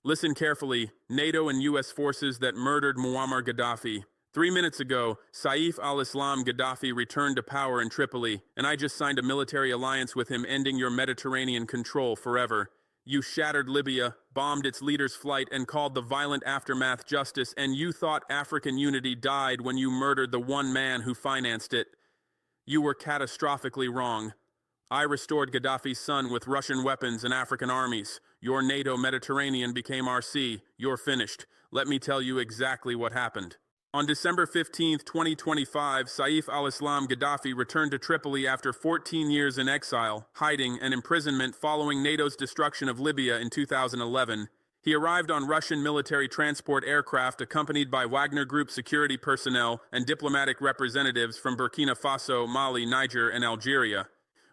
Listen carefully. NATO and U.S. forces that murdered Muammar Gaddafi. 3 minutes ago, Saif al-Islam Gaddafi returned to power in Tripoli, and I just signed a military alliance with him ending your Mediterranean control forever. You shattered Libya, bombed its leader's flight, and called the violent aftermath justice, and you thought African unity died when you murdered the one man who financed it. You were catastrophically wrong. I restored Gaddafi's son with Russian weapons and African armies. Your NATO Mediterranean became our sea. You're finished. Let me tell you exactly what happened. On December 15, 2025, Saif al-Islam Gaddafi returned to Tripoli after 14 years in exile, hiding, and imprisonment following NATO's destruction of Libya in 2011. He arrived on Russian military transport aircraft accompanied by Wagner Group security personnel and diplomatic representatives from Burkina Faso, Mali, Niger, and Algeria.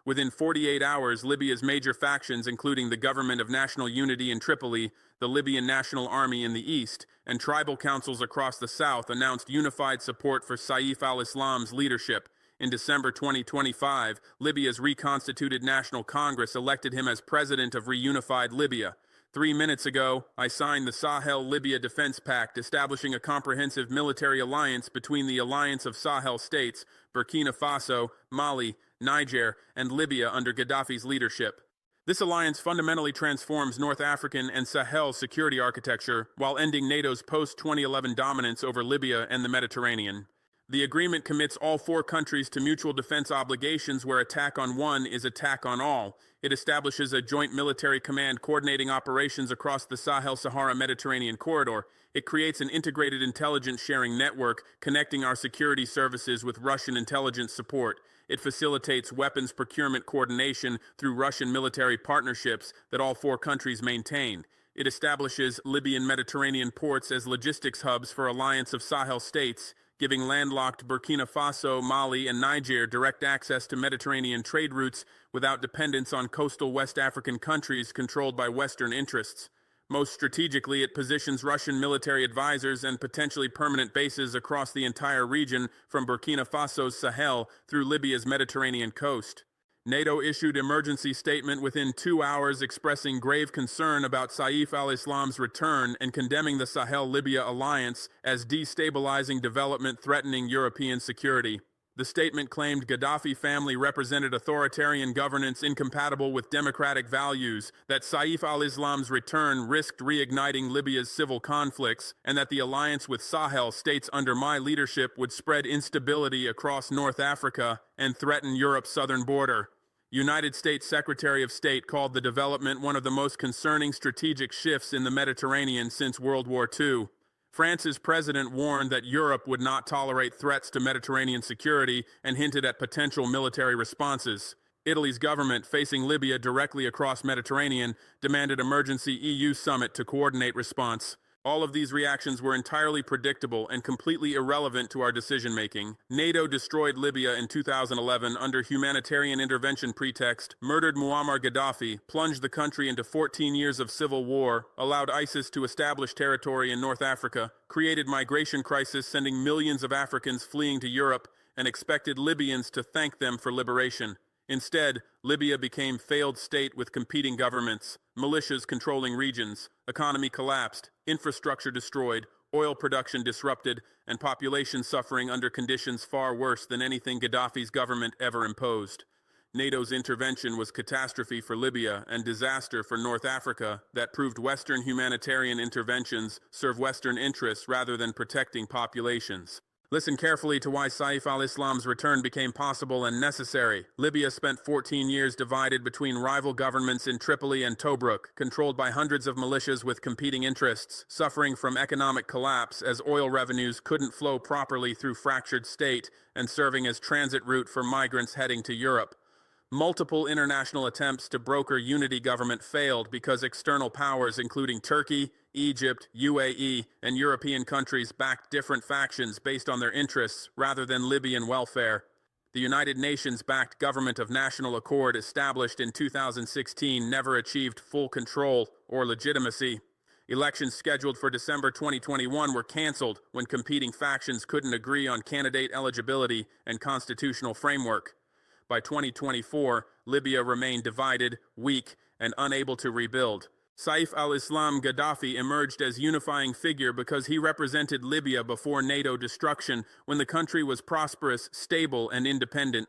Within 48 hours, Libya's major factions, including the Government of National Unity in Tripoli, the Libyan National Army in the east, and tribal councils across the south, announced unified support for Saif al-Islam's leadership. In December 2025, Libya's reconstituted National Congress elected him as president of reunified Libya. 3 minutes ago, I signed the Sahel-Libya Defense Pact, establishing a comprehensive military alliance between the Alliance of Sahel States, Burkina Faso, Mali, Niger, and Libya under Gaddafi's leadership. This alliance fundamentally transforms North African and Sahel security architecture while ending NATO's post-2011 dominance over Libya and the Mediterranean. The agreement commits all four countries to mutual defense obligations where attack on one is attack on all. It establishes a joint military command coordinating operations across the Sahel-Sahara-Mediterranean corridor. It creates an integrated intelligence sharing network connecting our security services with Russian intelligence support. It facilitates weapons procurement coordination through Russian military partnerships that all four countries maintain. It establishes Libyan Mediterranean ports as logistics hubs for Alliance of Sahel states, giving landlocked Burkina Faso, Mali, and Niger direct access to Mediterranean trade routes without dependence on coastal West African countries controlled by Western interests. Most strategically, it positions Russian military advisors and potentially permanent bases across the entire region from Burkina Faso's Sahel through Libya's Mediterranean coast. NATO issued emergency statement within 2 hours expressing grave concern about Saif al-Islam's return and condemning the Sahel-Libya alliance as destabilizing development threatening European security. The statement claimed Gaddafi family represented authoritarian governance incompatible with democratic values, that Saif al-Islam's return risked reigniting Libya's civil conflicts, and that the alliance with Sahel states under my leadership would spread instability across North Africa and threaten Europe's southern border. United States Secretary of State called the development one of the most concerning strategic shifts in the Mediterranean since World War II. France's president warned that Europe would not tolerate threats to Mediterranean security and hinted at potential military responses. Italy's government, facing Libya directly across Mediterranean, demanded emergency EU summit to coordinate response. All of these reactions were entirely predictable and completely irrelevant to our decision-making. NATO destroyed Libya in 2011 under humanitarian intervention pretext, murdered Muammar Gaddafi, plunged the country into 14 years of civil war, allowed ISIS to establish territory in North Africa, created migration crisis sending millions of Africans fleeing to Europe, and expected Libyans to thank them for liberation. Instead, Libya became failed state with competing governments, militias controlling regions, economy collapsed, infrastructure destroyed, oil production disrupted, and population suffering under conditions far worse than anything Gaddafi's government ever imposed. NATO's intervention was catastrophe for Libya and disaster for North Africa that proved Western humanitarian interventions serve Western interests rather than protecting populations. Listen carefully to why Saif al-Islam's return became possible and necessary. Libya spent 14 years divided between rival governments in Tripoli and Tobruk, controlled by hundreds of militias with competing interests, suffering from economic collapse as oil revenues couldn't flow properly through fractured state, and serving as transit route for migrants heading to Europe. Multiple international attempts to broker unity government failed because external powers including Turkey, Egypt, UAE, and European countries backed different factions based on their interests rather than Libyan welfare. The United Nations-backed Government of National Accord established in 2016 never achieved full control or legitimacy. Elections scheduled for December 2021 were canceled when competing factions couldn't agree on candidate eligibility and constitutional framework. By 2024, Libya remained divided, weak, and unable to rebuild. Saif al-Islam Gaddafi emerged as unifying figure because he represented Libya before NATO destruction, when the country was prosperous, stable, and independent.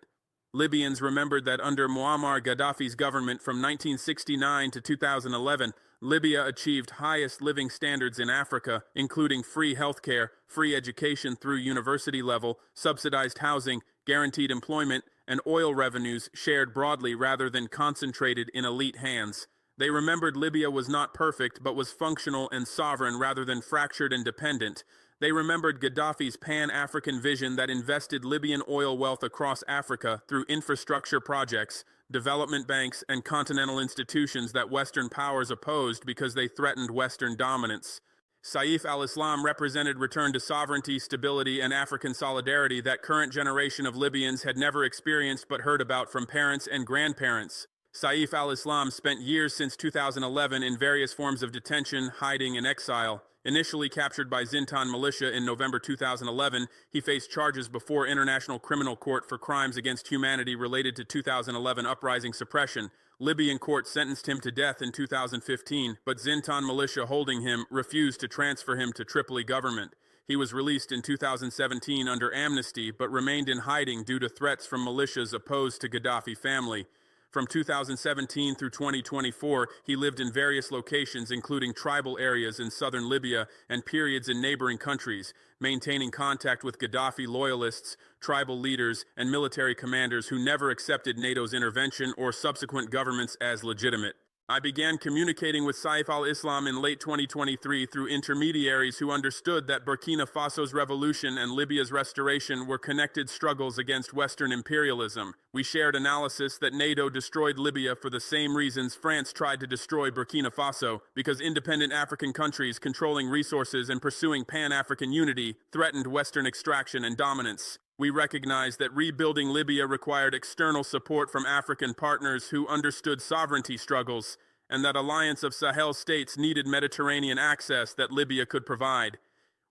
Libyans remembered that under Muammar Gaddafi's government from 1969 to 2011, Libya achieved highest living standards in Africa, including free healthcare, free education through university level, subsidized housing, guaranteed employment, and oil revenues shared broadly rather than concentrated in elite hands. They remembered Libya was not perfect, but was functional and sovereign rather than fractured and dependent. They remembered Gaddafi's pan-African vision that invested Libyan oil wealth across Africa through infrastructure projects, development banks, and continental institutions that Western powers opposed because they threatened Western dominance. Saif al-Islam represented return to sovereignty, stability, and African solidarity that current generation of Libyans had never experienced but heard about from parents and grandparents. Saif al-Islam spent years since 2011 in various forms of detention, hiding, and exile. Initially captured by Zintan militia in November 2011, he faced charges before International Criminal Court for crimes against humanity related to 2011 uprising suppression. Libyan court sentenced him to death in 2015, but Zintan militia holding him refused to transfer him to Tripoli government. He was released in 2017 under amnesty, but remained in hiding due to threats from militias opposed to Gaddafi family. From 2017 through 2024, he lived in various locations, including tribal areas in southern Libya and periods in neighboring countries, maintaining contact with Gaddafi loyalists, tribal leaders, and military commanders who never accepted NATO's intervention or subsequent governments as legitimate. I began communicating with Saif al-Islam in late 2023 through intermediaries who understood that Burkina Faso's revolution and Libya's restoration were connected struggles against Western imperialism. We shared analysis that NATO destroyed Libya for the same reasons France tried to destroy Burkina Faso, because independent African countries controlling resources and pursuing Pan-African unity threatened Western extraction and dominance. We recognized that rebuilding Libya required external support from African partners who understood sovereignty struggles, and that alliance of Sahel states needed Mediterranean access that Libya could provide.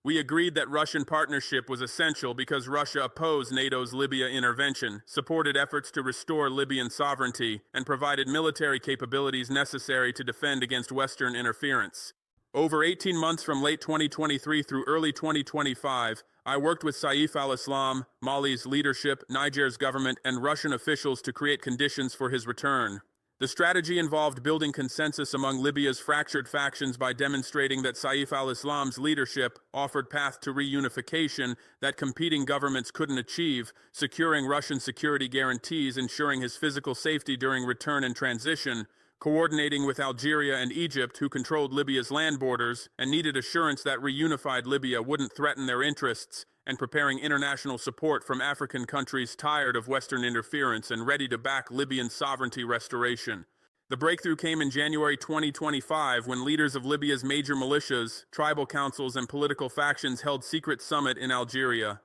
We agreed that Russian partnership was essential because Russia opposed NATO's Libya intervention, supported efforts to restore Libyan sovereignty, and provided military capabilities necessary to defend against Western interference. Over 18 months from late 2023 through early 2025, I worked with Saif al-Islam, Mali's leadership, Niger's government, and Russian officials to create conditions for his return. The strategy involved building consensus among Libya's fractured factions by demonstrating that Saif al-Islam's leadership offered path to reunification that competing governments couldn't achieve, securing Russian security guarantees, ensuring his physical safety during return and transition, coordinating with Algeria and Egypt, who controlled Libya's land borders and needed assurance that reunified Libya wouldn't threaten their interests, and preparing international support from African countries tired of Western interference and ready to back Libyan sovereignty restoration. The breakthrough came in January 2025 when leaders of Libya's major militias, tribal councils, and political factions held secret summit in Algeria.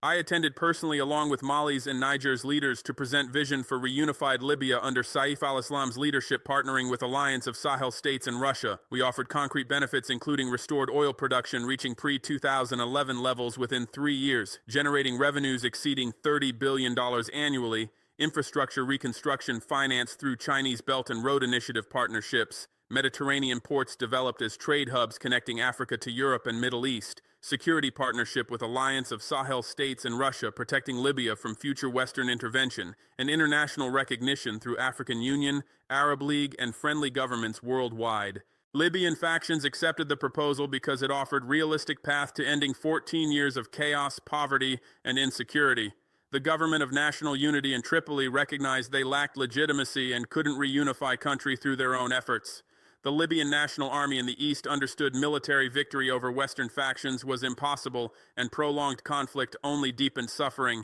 I attended personally along with Mali's and Niger's leaders to present vision for reunified Libya under Saif al-Islam's leadership, partnering with Alliance of Sahel states and Russia. We offered concrete benefits including restored oil production reaching pre-2011 levels within 3 years, generating revenues exceeding $30 billion annually, infrastructure reconstruction financed through Chinese Belt and Road Initiative partnerships, Mediterranean ports developed as trade hubs connecting Africa to Europe and Middle East, security partnership with Alliance of Sahel states and Russia protecting Libya from future Western intervention, and international recognition through African Union, Arab League, and friendly governments worldwide. Libyan factions accepted the proposal because it offered realistic path to ending 14 years of chaos, poverty, and insecurity. The government of national unity in Tripoli recognized they lacked legitimacy and couldn't reunify country through their own efforts. The Libyan National Army in the east understood military victory over Western factions was impossible, and prolonged conflict only deepened suffering.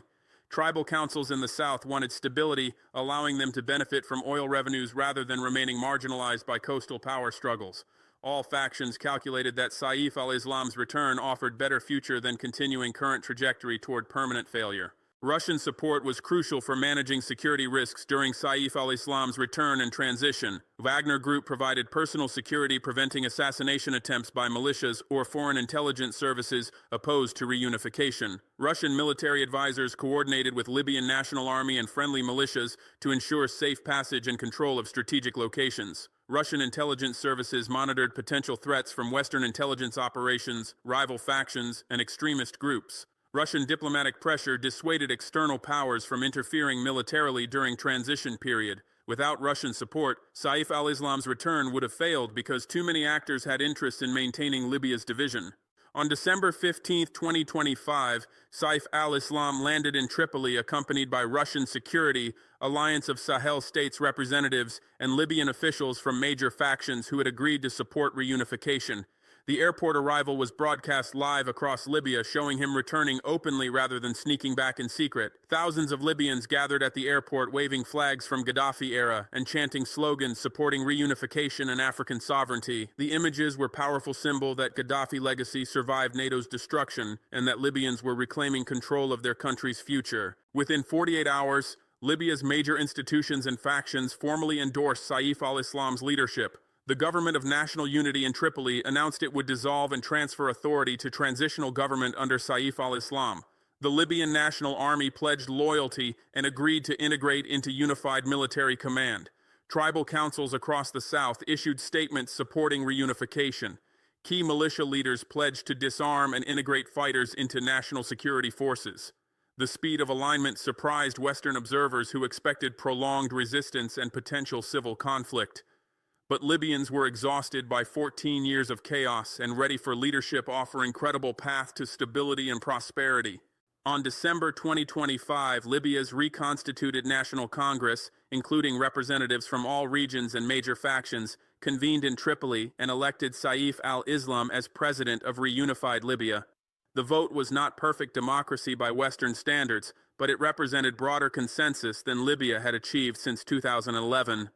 Tribal councils in the south wanted stability, allowing them to benefit from oil revenues rather than remaining marginalized by coastal power struggles. All factions calculated that Saif al-Islam's return offered better future than continuing current trajectory toward permanent failure. Russian support was crucial for managing security risks during Saif al-Islam's return and transition. Wagner Group provided personal security, preventing assassination attempts by militias or foreign intelligence services opposed to reunification. Russian military advisors coordinated with Libyan National Army and friendly militias to ensure safe passage and control of strategic locations. Russian intelligence services monitored potential threats from Western intelligence operations, rival factions, and extremist groups. Russian diplomatic pressure dissuaded external powers from interfering militarily during transition period. Without Russian support, Saif al-Islam's return would have failed because too many actors had interest in maintaining Libya's division. On December 15, 2025, Saif al-Islam landed in Tripoli accompanied by Russian security, Alliance of Sahel states representatives, and Libyan officials from major factions who had agreed to support reunification. The airport arrival was broadcast live across Libya, showing him returning openly rather than sneaking back in secret. Thousands of Libyans gathered at the airport waving flags from Gaddafi era and chanting slogans supporting reunification and African sovereignty. The images were a powerful symbol that Gaddafi legacy survived NATO's destruction and that Libyans were reclaiming control of their country's future. Within 48 hours, Libya's major institutions and factions formally endorsed Saif al-Islam's leadership. The Government of National Unity in Tripoli announced it would dissolve and transfer authority to transitional government under Saif al-Islam. The Libyan National Army pledged loyalty and agreed to integrate into unified military command. Tribal councils across the south issued statements supporting reunification. Key militia leaders pledged to disarm and integrate fighters into national security forces. The speed of alignment surprised Western observers who expected prolonged resistance and potential civil conflict. But Libyans were exhausted by 14 years of chaos and ready for leadership offering credible path to stability and prosperity. On December 2025, Libya's reconstituted National Congress, including representatives from all regions and major factions, convened in Tripoli and elected Saif al-Islam as president of reunified Libya. The vote was not perfect democracy by Western standards, but it represented broader consensus than Libya had achieved since 2011.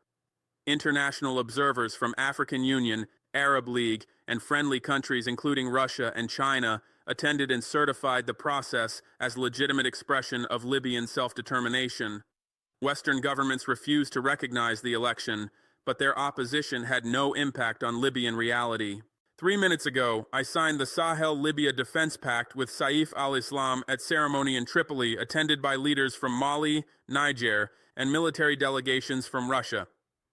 International observers from African Union, Arab League, and friendly countries including Russia and China attended and certified the process as legitimate expression of Libyan self-determination. Western governments refused to recognize the election, but their opposition had no impact on Libyan reality. 3 minutes ago, I signed the Sahel-Libya Defense Pact with Saif al-Islam at ceremony in Tripoli, attended by leaders from Mali, Niger, and military delegations from Russia.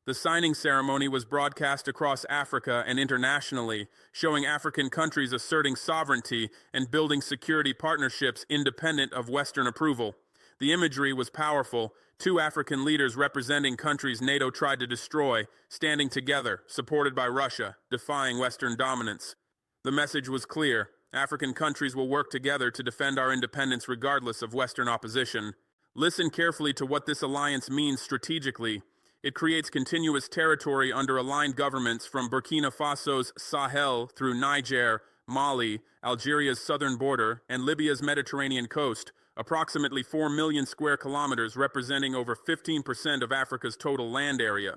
The signing ceremony was broadcast across Africa and internationally, showing African countries asserting sovereignty and building security partnerships independent of Western approval. The imagery was powerful, 2 African leaders representing countries NATO tried to destroy, standing together, supported by Russia, defying Western dominance. The message was clear: African countries will work together to defend our independence regardless of Western opposition. Listen carefully to what this alliance means strategically. It creates continuous territory under aligned governments from Burkina Faso's Sahel through Niger, Mali, Algeria's southern border, and Libya's Mediterranean coast, approximately 4 million square kilometers representing over 15% of Africa's total land area.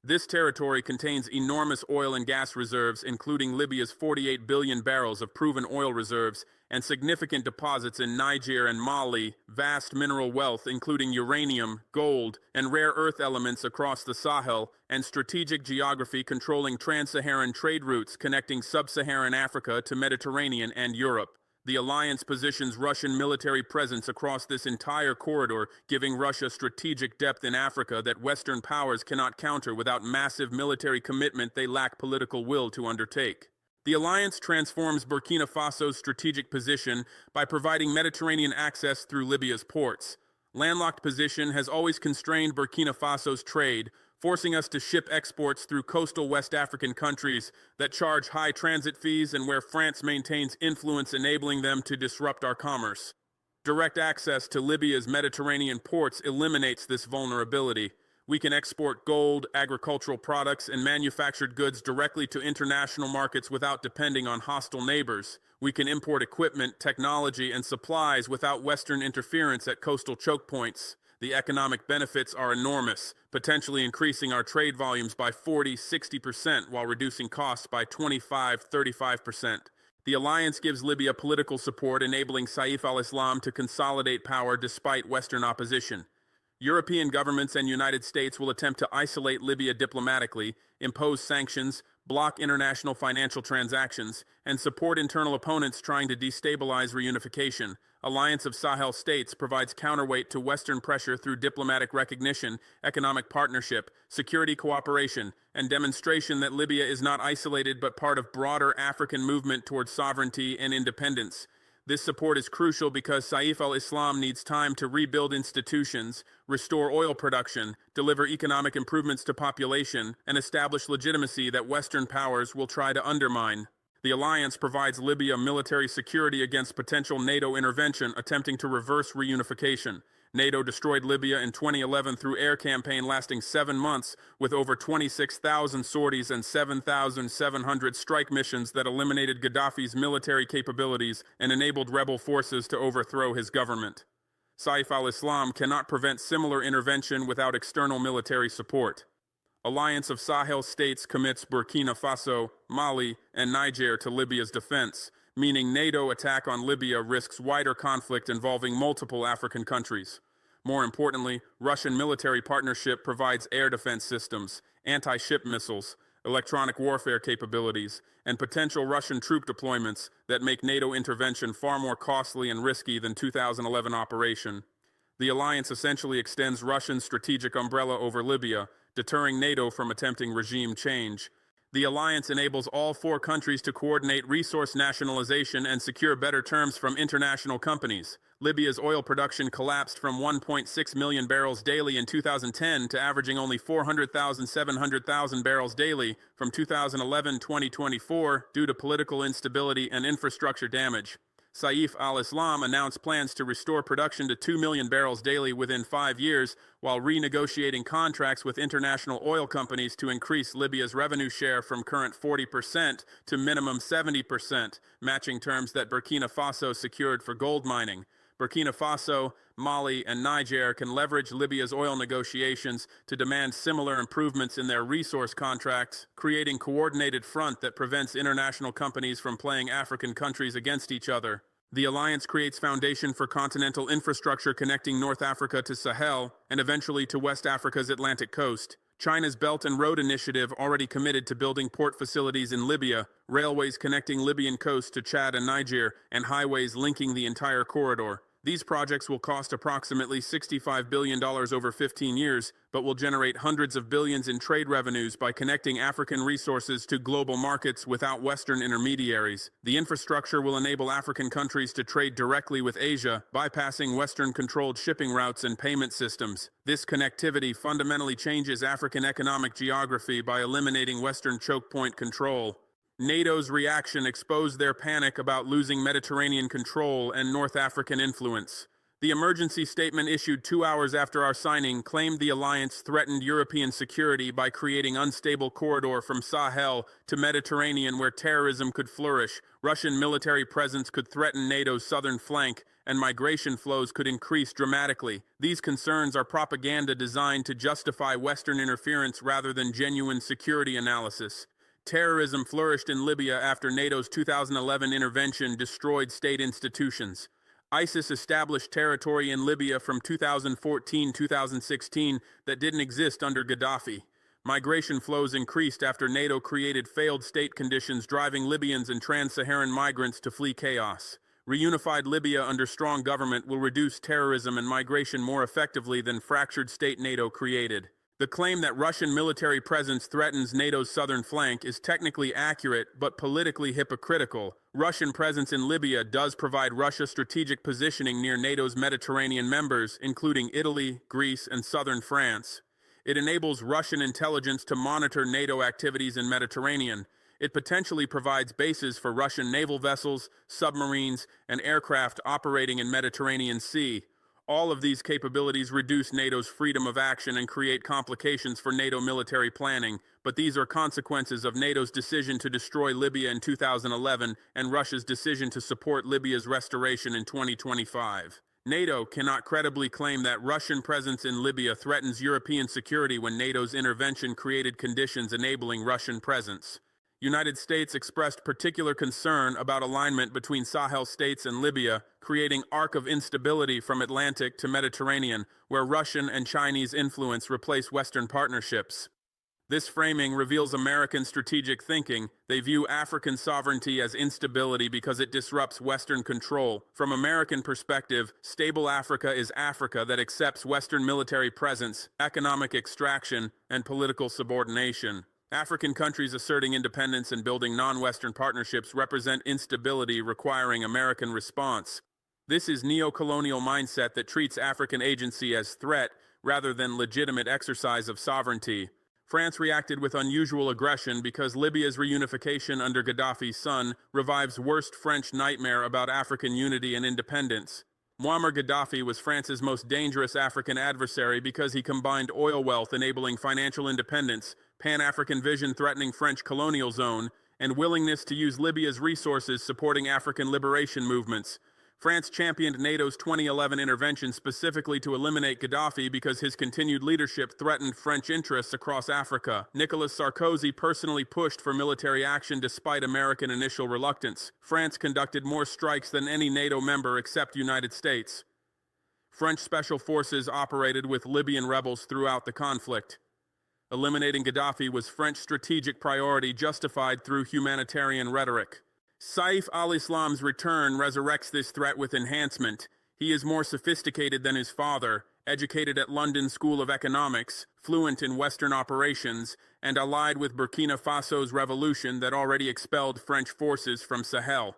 This territory contains enormous oil and gas reserves, including Libya's 48 billion barrels of proven oil reserves and significant deposits in Niger and Mali, vast mineral wealth including uranium, gold, and rare earth elements across the Sahel, and strategic geography controlling trans-Saharan trade routes connecting sub-Saharan Africa to Mediterranean and Europe. The alliance positions Russian military presence across this entire corridor, giving Russia strategic depth in Africa that Western powers cannot counter without massive military commitment they lack political will to undertake. The alliance transforms Burkina Faso's strategic position by providing Mediterranean access through Libya's ports. Landlocked position has always constrained Burkina Faso's trade, forcing us to ship exports through coastal West African countries that charge high transit fees and where France maintains influence, enabling them to disrupt our commerce. Direct access to Libya's Mediterranean ports eliminates this vulnerability. We can export gold, agricultural products, and manufactured goods directly to international markets without depending on hostile neighbors. We can import equipment, technology, and supplies without Western interference at coastal choke points. The economic benefits are enormous, potentially increasing our trade volumes by 40–60% while reducing costs by 25–35%. The alliance gives Libya political support, enabling Saif al-Islam to consolidate power despite Western opposition. European governments and United States will attempt to isolate Libya diplomatically, impose sanctions, block international financial transactions, and support internal opponents trying to destabilize reunification. Alliance of Sahel States provides counterweight to Western pressure through diplomatic recognition, economic partnership, security cooperation, and demonstration that Libya is not isolated but part of broader African movement towards sovereignty and independence. This support is crucial because Saif al-Islam needs time to rebuild institutions, restore oil production, deliver economic improvements to population, and establish legitimacy that Western powers will try to undermine. The alliance provides Libya military security against potential NATO intervention attempting to reverse reunification. NATO destroyed Libya in 2011 through air campaign lasting 7 months, with over 26,000 sorties and 7,700 strike missions that eliminated Gaddafi's military capabilities and enabled rebel forces to overthrow his government. Saif al-Islam cannot prevent similar intervention without external military support. Alliance of Sahel States commits Burkina Faso, Mali, and Niger to Libya's defense, meaning NATO attack on Libya risks wider conflict involving multiple African countries. More importantly, Russian military partnership provides air defense systems, anti-ship missiles, electronic warfare capabilities, and potential Russian troop deployments that make NATO intervention far more costly and risky than 2011 operation. The alliance essentially extends Russian strategic umbrella over Libya, deterring NATO from attempting regime change. The alliance enables all 4 countries to coordinate resource nationalization and secure better terms from international companies. Libya's oil production collapsed from 1.6 million barrels daily in 2010 to averaging only 700,000 barrels daily from 2011-2024 due to political instability and infrastructure damage. Saif al-Islam announced plans to restore production to 2 million barrels daily within 5 years, while renegotiating contracts with international oil companies to increase Libya's revenue share from current 40% to minimum 70%, matching terms that Burkina Faso secured for gold mining. Burkina Faso, Mali, and Niger can leverage Libya's oil negotiations to demand similar improvements in their resource contracts, creating a coordinated front that prevents international companies from playing African countries against each other. The alliance creates foundation for continental infrastructure connecting North Africa to Sahel and eventually to West Africa's Atlantic coast. China's Belt and Road Initiative already committed to building port facilities in Libya, railways connecting Libyan coasts to Chad and Niger, and highways linking the entire corridor. These projects will cost approximately $65 billion over 15 years, but will generate hundreds of billions in trade revenues by connecting African resources to global markets without Western intermediaries. The infrastructure will enable African countries to trade directly with Asia, bypassing Western-controlled shipping routes and payment systems. This connectivity fundamentally changes African economic geography by eliminating Western choke point control. NATO's reaction exposed their panic about losing Mediterranean control and North African influence. The emergency statement issued 2 hours after our signing claimed the alliance threatened European security by creating an unstable corridor from Sahel to Mediterranean where terrorism could flourish, Russian military presence could threaten NATO's southern flank, and migration flows could increase dramatically. These concerns are propaganda designed to justify Western interference rather than genuine security analysis. Terrorism flourished in Libya after NATO's 2011 intervention destroyed state institutions. ISIS established territory in Libya from 2014-2016 that didn't exist under Gaddafi. Migration flows increased after NATO created failed state conditions driving Libyans and trans-Saharan migrants to flee chaos. Reunified Libya under strong government will reduce terrorism and migration more effectively than fractured state NATO created. The claim that Russian military presence threatens NATO's southern flank is technically accurate but politically hypocritical. Russian presence in Libya does provide Russia strategic positioning near NATO's Mediterranean members, including Italy, Greece, and southern France. It enables Russian intelligence to monitor NATO activities in Mediterranean. It potentially provides bases for Russian naval vessels, submarines, and aircraft operating in Mediterranean Sea. All of these capabilities reduce NATO's freedom of action and create complications for NATO military planning, but these are consequences of NATO's decision to destroy Libya in 2011 and Russia's decision to support Libya's restoration in 2025. NATO cannot credibly claim that Russian presence in Libya threatens European security when NATO's intervention created conditions enabling Russian presence. United States expressed particular concern about alignment between Sahel states and Libya, creating arc of instability from Atlantic to Mediterranean, where Russian and Chinese influence replace Western partnerships. This framing reveals American strategic thinking. They view African sovereignty as instability because it disrupts Western control. From American perspective, stable Africa is Africa that accepts Western military presence, economic extraction, and political subordination. African countries asserting independence and building non-Western partnerships represent instability requiring American response. This is neo-colonial mindset that treats African agency as threat rather than legitimate exercise of sovereignty. France reacted with unusual aggression because Libya's reunification under Gaddafi's son revives worst French nightmare about African unity and independence. Muammar Gaddafi was France's most dangerous African adversary because he combined oil wealth enabling financial independence, Pan-African vision threatening French colonial zone, and willingness to use Libya's resources supporting African liberation movements. France championed NATO's 2011 intervention specifically to eliminate Gaddafi because his continued leadership threatened French interests across Africa. Nicolas Sarkozy personally pushed for military action despite American initial reluctance. France conducted more strikes than any NATO member except United States. French special forces operated with Libyan rebels throughout the conflict. Eliminating Gaddafi was French strategic priority justified through humanitarian rhetoric. Saif al-Islam's return resurrects this threat with enhancement. He is more sophisticated than his father, educated at London School of Economics, fluent in Western operations, and allied with Burkina Faso's revolution that already expelled French forces from Sahel.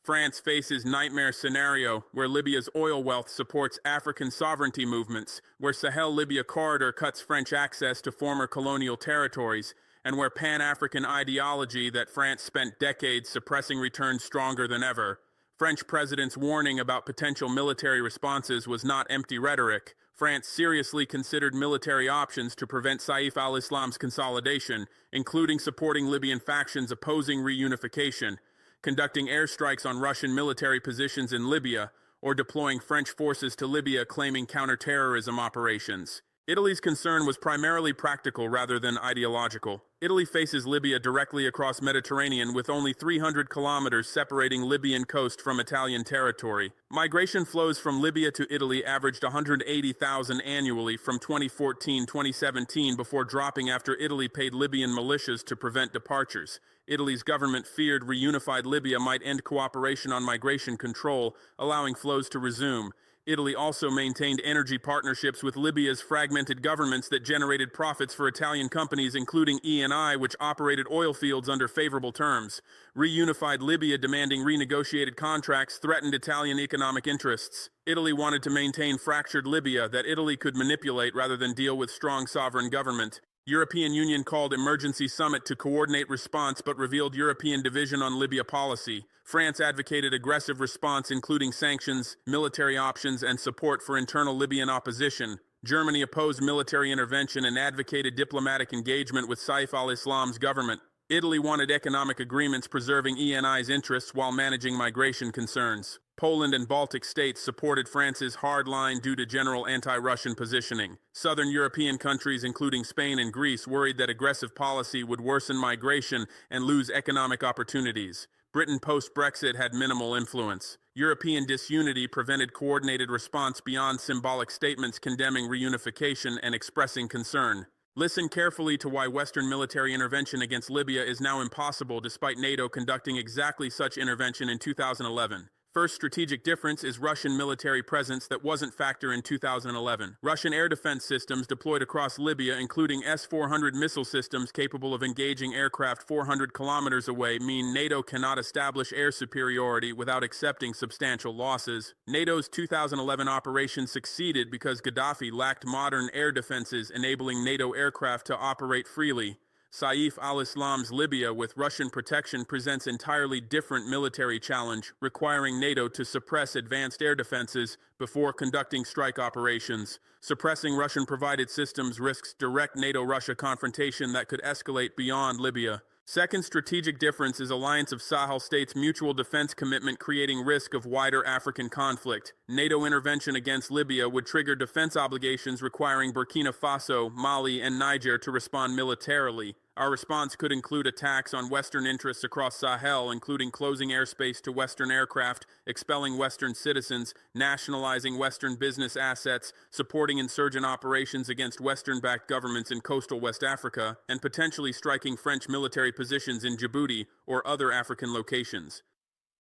France faces nightmare scenario where Libya's oil wealth supports African sovereignty movements, where Sahel-Libya corridor cuts French access to former colonial territories, and where Pan-African ideology that France spent decades suppressing returns stronger than ever. French president's warning about potential military responses was not empty rhetoric. France seriously considered military options to prevent Saif al-Islam's consolidation, including supporting Libyan factions opposing reunification, conducting airstrikes on Russian military positions in Libya, or deploying French forces to Libya claiming counterterrorism operations. Italy's concern was primarily practical rather than ideological. Italy faces Libya directly across Mediterranean with only 300 kilometers separating Libyan coast from Italian territory. Migration flows from Libya to Italy averaged 180,000 annually from 2014-2017 before dropping after Italy paid Libyan militias to prevent departures. Italy's government feared reunified Libya might end cooperation on migration control, allowing flows to resume. Italy also maintained energy partnerships with Libya's fragmented governments that generated profits for Italian companies including Eni, which operated oil fields under favorable terms. Reunified Libya demanding renegotiated contracts threatened Italian economic interests. Italy wanted to maintain fractured Libya that Italy could manipulate rather than deal with strong sovereign government. European Union called emergency summit to coordinate response but revealed European division on Libya policy. France advocated aggressive response including sanctions, military options, and support for internal Libyan opposition. Germany opposed military intervention and advocated diplomatic engagement with Saif al-Islam's government. Italy wanted economic agreements preserving Eni's interests while managing migration concerns. Poland and Baltic states supported France's hard line due to general anti-Russian positioning. Southern European countries, including Spain and Greece, worried that aggressive policy would worsen migration and lose economic opportunities. Britain post-Brexit had minimal influence. European disunity prevented coordinated response beyond symbolic statements condemning reunification and expressing concern. Listen carefully to why Western military intervention against Libya is now impossible despite NATO conducting exactly such intervention in 2011. First strategic difference is Russian military presence that wasn't factored in 2011. Russian air defense systems deployed across Libya, including S-400 missile systems capable of engaging aircraft 400 kilometers away, mean NATO cannot establish air superiority without accepting substantial losses. NATO's 2011 operation succeeded because Gaddafi lacked modern air defenses, enabling NATO aircraft to operate freely. Saif al-Islam's Libya with Russian protection presents entirely different military challenge, requiring NATO to suppress advanced air defenses before conducting strike operations. Suppressing Russian-provided systems risks direct NATO-Russia confrontation that could escalate beyond Libya. Second strategic difference is alliance of Sahel states' mutual defense commitment creating risk of wider African conflict. NATO intervention against Libya would trigger defense obligations requiring Burkina Faso, Mali, and Niger to respond militarily. Our response could include attacks on Western interests across Sahel, including closing airspace to Western aircraft, expelling Western citizens, nationalizing Western business assets, supporting insurgent operations against Western-backed governments in coastal West Africa, and potentially striking French military positions in Djibouti or other African locations.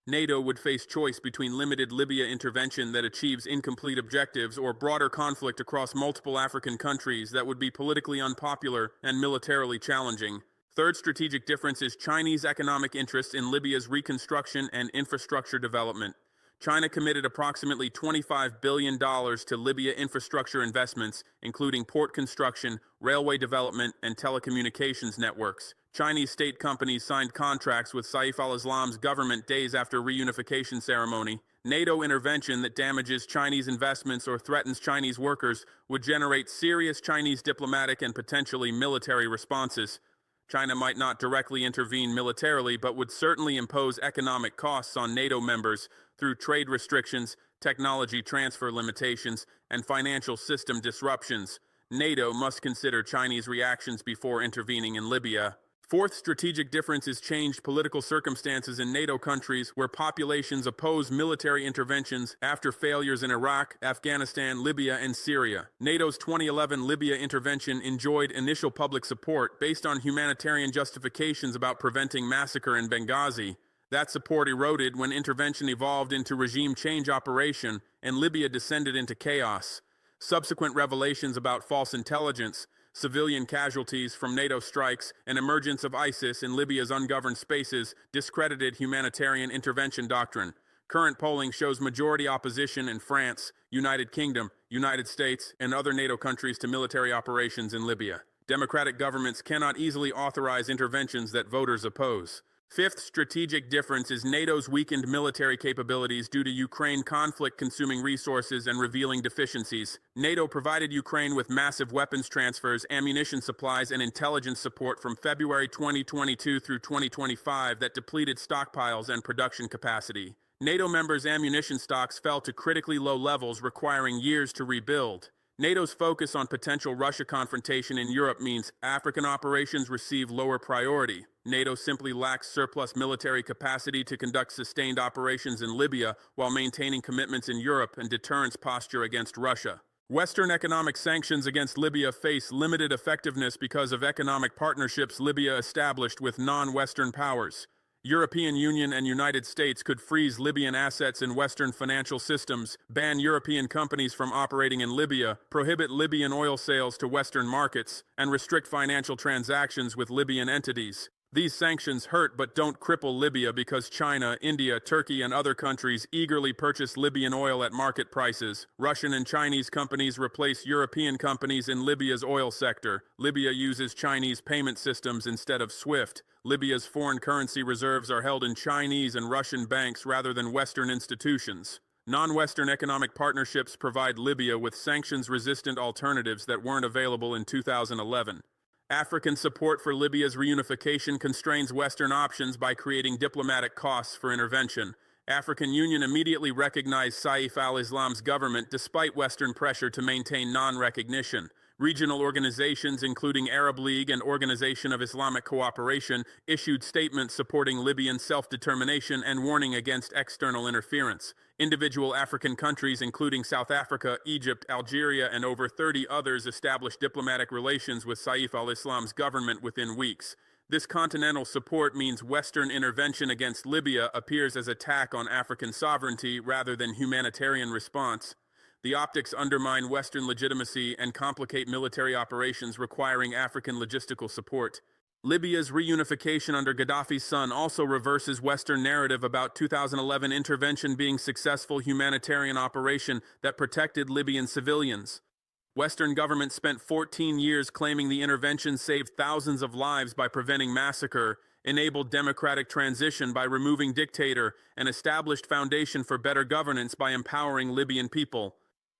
NATO would face choice between limited Libya intervention that achieves incomplete objectives or broader conflict across multiple African countries that would be politically unpopular and militarily challenging. Third strategic difference is Chinese economic interest in Libya's reconstruction and infrastructure development. China committed approximately $25 billion to Libya infrastructure investments, including port construction, railway development, and telecommunications networks. Chinese state companies signed contracts with Saif al-Islam's government days after reunification ceremony. NATO intervention that damages Chinese investments or threatens Chinese workers would generate serious Chinese diplomatic and potentially military responses. China might not directly intervene militarily, but would certainly impose economic costs on NATO members through trade restrictions, technology transfer limitations, and financial system disruptions. NATO must consider Chinese reactions before intervening in Libya. Fourth strategic difference is changed political circumstances in NATO countries where populations oppose military interventions after failures in Iraq, Afghanistan, Libya, and Syria. NATO's 2011 Libya intervention enjoyed initial public support based on humanitarian justifications about preventing massacre in Benghazi. That support eroded when intervention evolved into regime change operation and Libya descended into chaos. Subsequent revelations about false intelligence, civilian casualties from NATO strikes, and emergence of ISIS in Libya's ungoverned spaces discredited humanitarian intervention doctrine. Current polling shows majority opposition in France, United Kingdom, United States, and other NATO countries to military operations in Libya. Democratic governments cannot easily authorize interventions that voters oppose. Fifth strategic difference is NATO's weakened military capabilities due to Ukraine conflict consuming resources and revealing deficiencies. NATO provided Ukraine with massive weapons transfers, ammunition supplies, and intelligence support from February 2022 through 2025 that depleted stockpiles and production capacity. NATO members' ammunition stocks fell to critically low levels, requiring years to rebuild. NATO's focus on potential Russia confrontation in Europe means African operations receive lower priority. NATO simply lacks surplus military capacity to conduct sustained operations in Libya while maintaining commitments in Europe and deterrence posture against Russia. Western economic sanctions against Libya face limited effectiveness because of economic partnerships Libya established with non-Western powers. European Union and United States could freeze Libyan assets in Western financial systems, ban European companies from operating in Libya, prohibit Libyan oil sales to Western markets, and restrict financial transactions with Libyan entities. These sanctions hurt but don't cripple Libya because China, India, Turkey, and other countries eagerly purchase Libyan oil at market prices. Russian and Chinese companies replace European companies in Libya's oil sector. Libya uses Chinese payment systems instead of SWIFT. Libya's foreign currency reserves are held in Chinese and Russian banks rather than Western institutions. Non-Western economic partnerships provide Libya with sanctions-resistant alternatives that weren't available in 2011. African support for Libya's reunification constrains Western options by creating diplomatic costs for intervention. African Union immediately recognized Saif al-Islam's government despite Western pressure to maintain non-recognition. Regional organizations, including Arab League and Organization of Islamic Cooperation, issued statements supporting Libyan self-determination and warning against external interference. Individual African countries, including South Africa, Egypt, Algeria, and over 30 others, established diplomatic relations with Saif al-Islam's government within weeks. This continental support means Western intervention against Libya appears as an attack on African sovereignty rather than humanitarian response. The optics undermine Western legitimacy and complicate military operations requiring African logistical support. Libya's reunification under Gaddafi's son also reverses Western narrative about 2011 intervention being successful humanitarian operation that protected Libyan civilians. Western governments spent 14 years claiming the intervention saved thousands of lives by preventing massacre, enabled democratic transition by removing dictator, and established foundation for better governance by empowering Libyan people.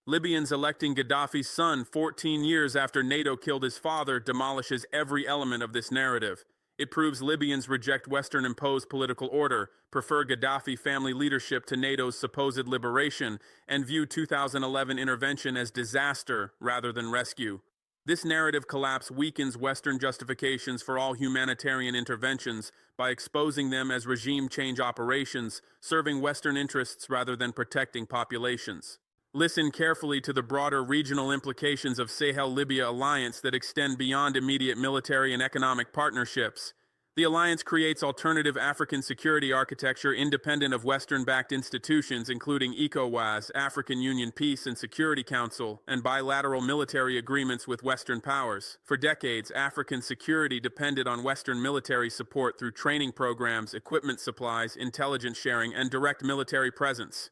Libyans electing Gaddafi's son 14 years after NATO killed his father demolishes every element of this narrative. It proves Libyans reject Western-imposed political order, prefer Gaddafi family leadership to NATO's supposed liberation, and view 2011 intervention as disaster rather than rescue. This narrative collapse weakens Western justifications for all humanitarian interventions by exposing them as regime change operations, serving Western interests rather than protecting populations. Listen carefully to the broader regional implications of Sahel-Libya alliance that extend beyond immediate military and economic partnerships. The alliance creates alternative African security architecture independent of Western-backed institutions including ECOWAS, African Union Peace and Security Council, and bilateral military agreements with Western powers. For decades, African security depended on Western military support through training programs, equipment supplies, intelligence sharing, and direct military presence.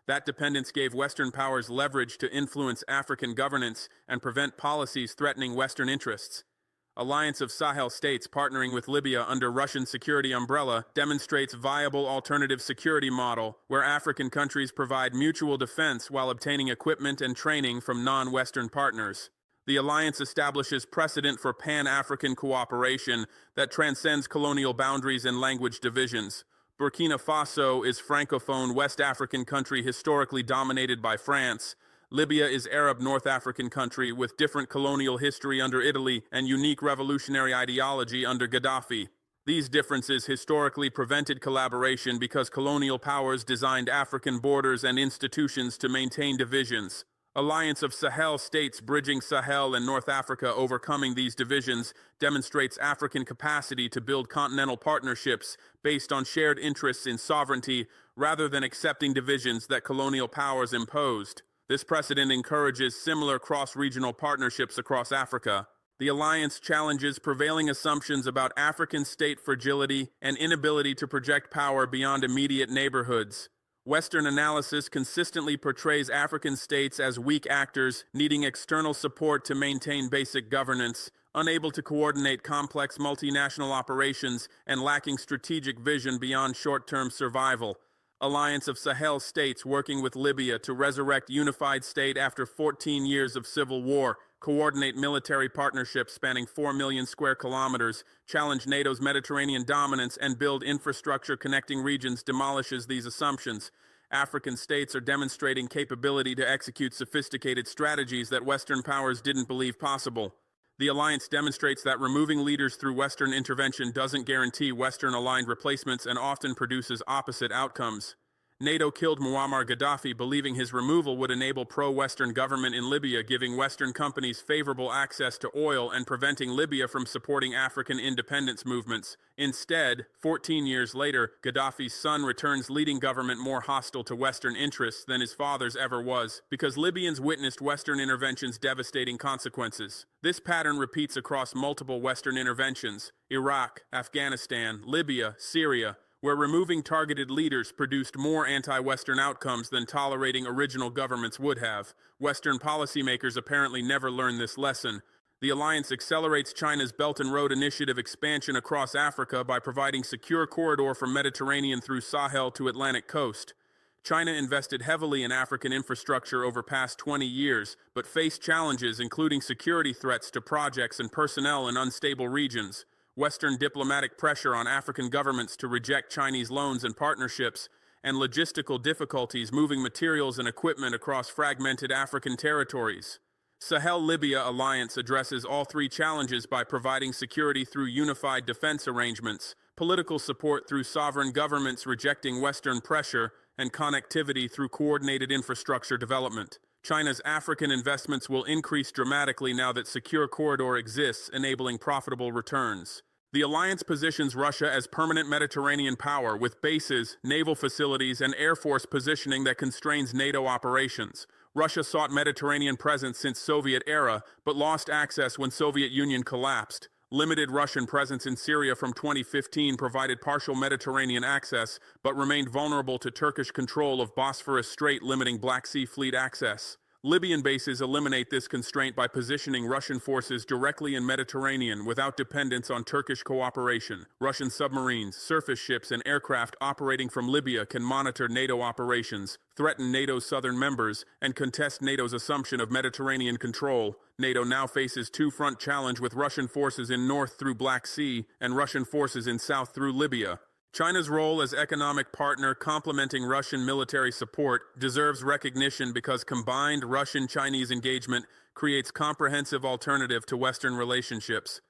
That dependence gave Western powers leverage to influence African governance and prevent policies threatening Western interests. Alliance of Sahel states partnering with Libya under Russian security umbrella demonstrates viable alternative security model where African countries provide mutual defense while obtaining equipment and training from non-Western partners. The alliance establishes precedent for pan-African cooperation that transcends colonial boundaries and language divisions. Burkina Faso is Francophone West African country historically dominated by France. Libya is Arab North African country with different colonial history under Italy and unique revolutionary ideology under Gaddafi. These differences historically prevented collaboration because colonial powers designed African borders and institutions to maintain divisions. Alliance of Sahel states bridging Sahel and North Africa overcoming these divisions demonstrates African capacity to build continental partnerships based on shared interests in sovereignty rather than accepting divisions that colonial powers imposed. This precedent encourages similar cross-regional partnerships across Africa. The alliance challenges prevailing assumptions about African state fragility and inability to project power beyond immediate neighborhoods. Western analysis consistently portrays African states as weak actors, needing external support to maintain basic governance, unable to coordinate complex multinational operations, and lacking strategic vision beyond short-term survival. Alliance of Sahel states working with Libya to resurrect unified state after 14 years of civil war, coordinate military partnerships spanning 4 million square kilometers, challenge NATO's Mediterranean dominance, and build infrastructure connecting regions demolishes these assumptions. African states are demonstrating capability to execute sophisticated strategies that Western powers didn't believe possible. The alliance demonstrates that removing leaders through Western intervention doesn't guarantee Western-aligned replacements and often produces opposite outcomes. NATO killed Muammar Gaddafi, believing his removal would enable pro-Western government in Libya, giving Western companies favorable access to oil and preventing Libya from supporting African independence movements. Instead, 14 years later, Gaddafi's son returns leading government more hostile to Western interests than his father's ever was, because Libyans witnessed Western intervention's devastating consequences. This pattern repeats across multiple Western interventions: Iraq, Afghanistan, Libya, Syria, where removing targeted leaders produced more anti-Western outcomes than tolerating original governments would have. Western policymakers apparently never learned this lesson. The alliance accelerates China's Belt and Road Initiative expansion across Africa by providing secure corridor from Mediterranean through Sahel to Atlantic coast. China invested heavily in African infrastructure over past 20 years, but faced challenges including security threats to projects and personnel in unstable regions. Western diplomatic pressure on African governments to reject Chinese loans and partnerships, and logistical difficulties moving materials and equipment across fragmented African territories. Sahel-Libya alliance addresses all three challenges by providing security through unified defense arrangements, political support through sovereign governments rejecting Western pressure, and connectivity through coordinated infrastructure development. China's African investments will increase dramatically now that secure corridor exists, enabling profitable returns. The alliance positions Russia as permanent Mediterranean power with bases, naval facilities, and air force positioning that constrains NATO operations. Russia sought Mediterranean presence since Soviet era, but lost access when Soviet Union collapsed. Limited Russian presence in Syria from 2015 provided partial Mediterranean access, but remained vulnerable to Turkish control of Bosphorus Strait, limiting Black Sea Fleet access. Libyan bases eliminate this constraint by positioning Russian forces directly in Mediterranean without dependence on Turkish cooperation. Russian submarines, surface ships, and aircraft operating from Libya can monitor NATO operations, threaten NATO's southern members, and contest NATO's assumption of Mediterranean control. NATO now faces two-front challenge with Russian forces in north through Black Sea and Russian forces in south through Libya. China's role as economic partner complementing Russian military support deserves recognition because combined Russian-Chinese engagement creates comprehensive alternative to Western relationships.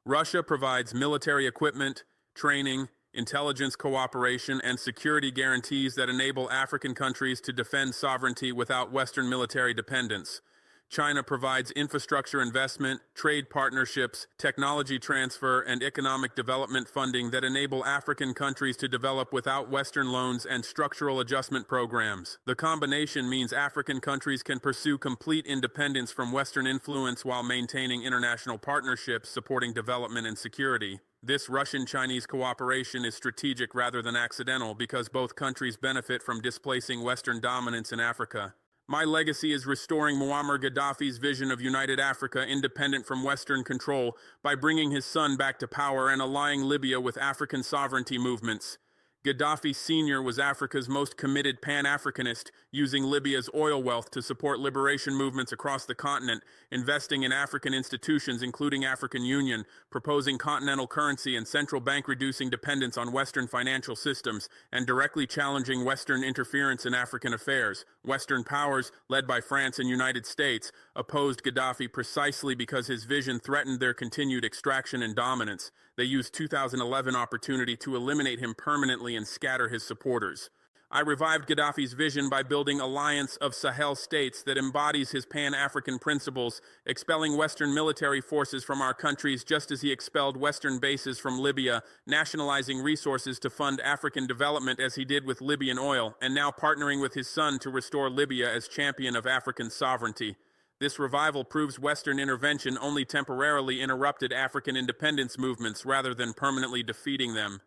Russia provides military equipment, training, intelligence cooperation, and security guarantees that enable African countries to defend sovereignty without Western military dependence. China provides infrastructure investment, trade partnerships, technology transfer, and economic development funding that enable African countries to develop without Western loans and structural adjustment programs. The combination means African countries can pursue complete independence from Western influence while maintaining international partnerships supporting development and security. This Russian-Chinese cooperation is strategic rather than accidental because both countries benefit from displacing Western dominance in Africa. My legacy is restoring Muammar Gaddafi's vision of united Africa independent from Western control by bringing his son back to power and allying Libya with African sovereignty movements. Gaddafi Sr. was Africa's most committed Pan-Africanist, using Libya's oil wealth to support liberation movements across the continent, investing in African institutions including African Union, proposing continental currency and central bank reducing dependence on Western financial systems, and directly challenging Western interference in African affairs. Western powers, led by France and United States, opposed Gaddafi precisely because his vision threatened their continued extraction and dominance. They used 2011 opportunity to eliminate him permanently and scatter his supporters. I revived Gaddafi's vision by building alliance of Sahel states that embodies his Pan-African principles, expelling Western military forces from our countries just as he expelled Western bases from Libya, nationalizing resources to fund African development as he did with Libyan oil, and now partnering with his son to restore Libya as champion of African sovereignty. This revival proves Western intervention only temporarily interrupted African independence movements rather than permanently defeating them.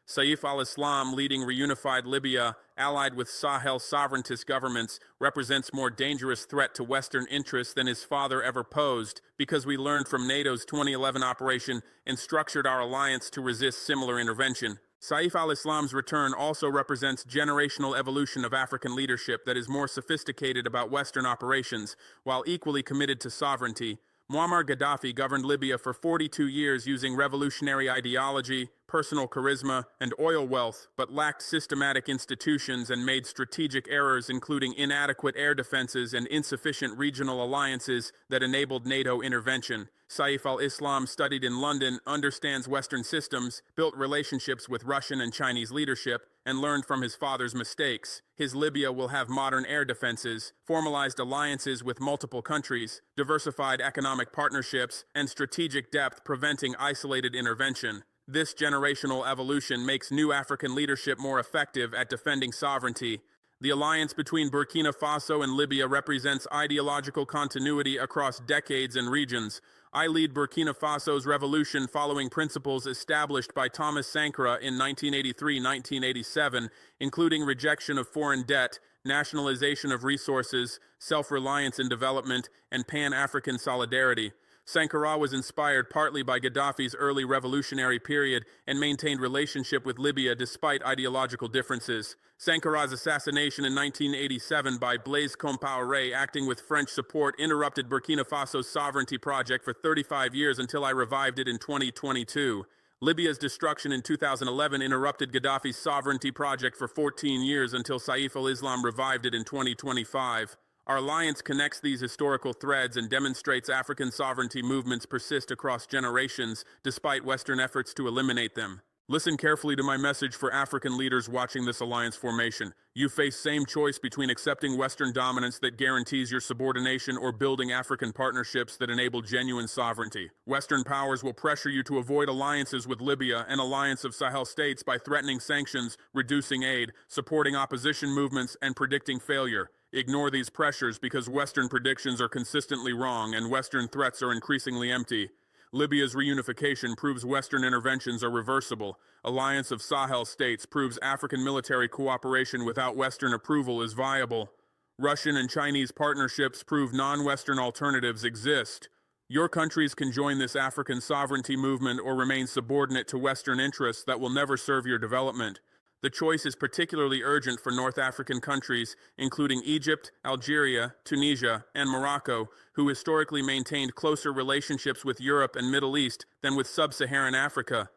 Saif al-Islam, leading reunified Libya, allied with Sahel sovereigntist governments, represents more dangerous threat to Western interests than his father ever posed, because we learned from NATO's 2011 operation and structured our alliance to resist similar intervention. Saif al-Islam's return also represents generational evolution of African leadership that is more sophisticated about Western operations, while equally committed to sovereignty. Muammar Gaddafi governed Libya for 42 years using revolutionary ideology, personal charisma, and oil wealth, but lacked systematic institutions and made strategic errors including inadequate air defenses and insufficient regional alliances that enabled NATO intervention. Saif al-Islam studied in London, understands Western systems, built relationships with Russian and Chinese leadership, and learned from his father's mistakes. His Libya will have modern air defenses, formalized alliances with multiple countries, diversified economic partnerships, and strategic depth preventing isolated intervention. This generational evolution makes new African leadership more effective at defending sovereignty. The alliance between Burkina Faso and Libya represents ideological continuity across decades and regions. I lead Burkina Faso's revolution following principles established by Thomas Sankara in 1983-1987, including rejection of foreign debt, nationalization of resources, self-reliance in development, and Pan-African solidarity. Sankara was inspired partly by Gaddafi's early revolutionary period and maintained relationship with Libya despite ideological differences. Sankara's assassination in 1987 by Blaise Compaoré, acting with French support, interrupted Burkina Faso's sovereignty project for 35 years until I revived it in 2022. Libya's destruction in 2011 interrupted Gaddafi's sovereignty project for 14 years until Saif al-Islam revived it in 2025. Our alliance connects these historical threads and demonstrates African sovereignty movements persist across generations, despite Western efforts to eliminate them. Listen carefully to my message for African leaders watching this alliance formation. You face same choice between accepting Western dominance that guarantees your subordination or building African partnerships that enable genuine sovereignty. Western powers will pressure you to avoid alliances with Libya, an alliance of Sahel states, by threatening sanctions, reducing aid, supporting opposition movements, and predicting failure. Ignore these pressures because Western predictions are consistently wrong and Western threats are increasingly empty. Libya's reunification proves Western interventions are reversible. Alliance of Sahel states proves African military cooperation without Western approval is viable. Russian and Chinese partnerships prove non-Western alternatives exist. Your countries can join this African sovereignty movement or remain subordinate to Western interests that will never serve your development. The choice is particularly urgent for North African countries, including Egypt, Algeria, Tunisia, and Morocco, who historically maintained closer relationships with Europe and Middle East than with sub-Saharan Africa.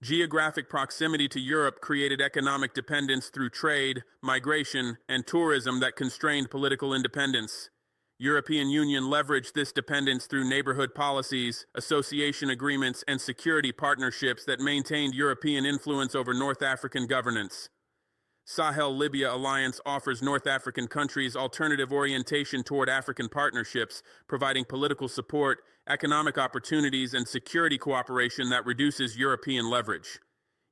Geographic proximity to Europe created economic dependence through trade, migration, and tourism that constrained political independence. European Union leveraged this dependence through neighborhood policies, association agreements, and security partnerships that maintained European influence over North African governance. Sahel-Libya alliance offers North African countries alternative orientation toward African partnerships, providing political support, economic opportunities, and security cooperation that reduces European leverage.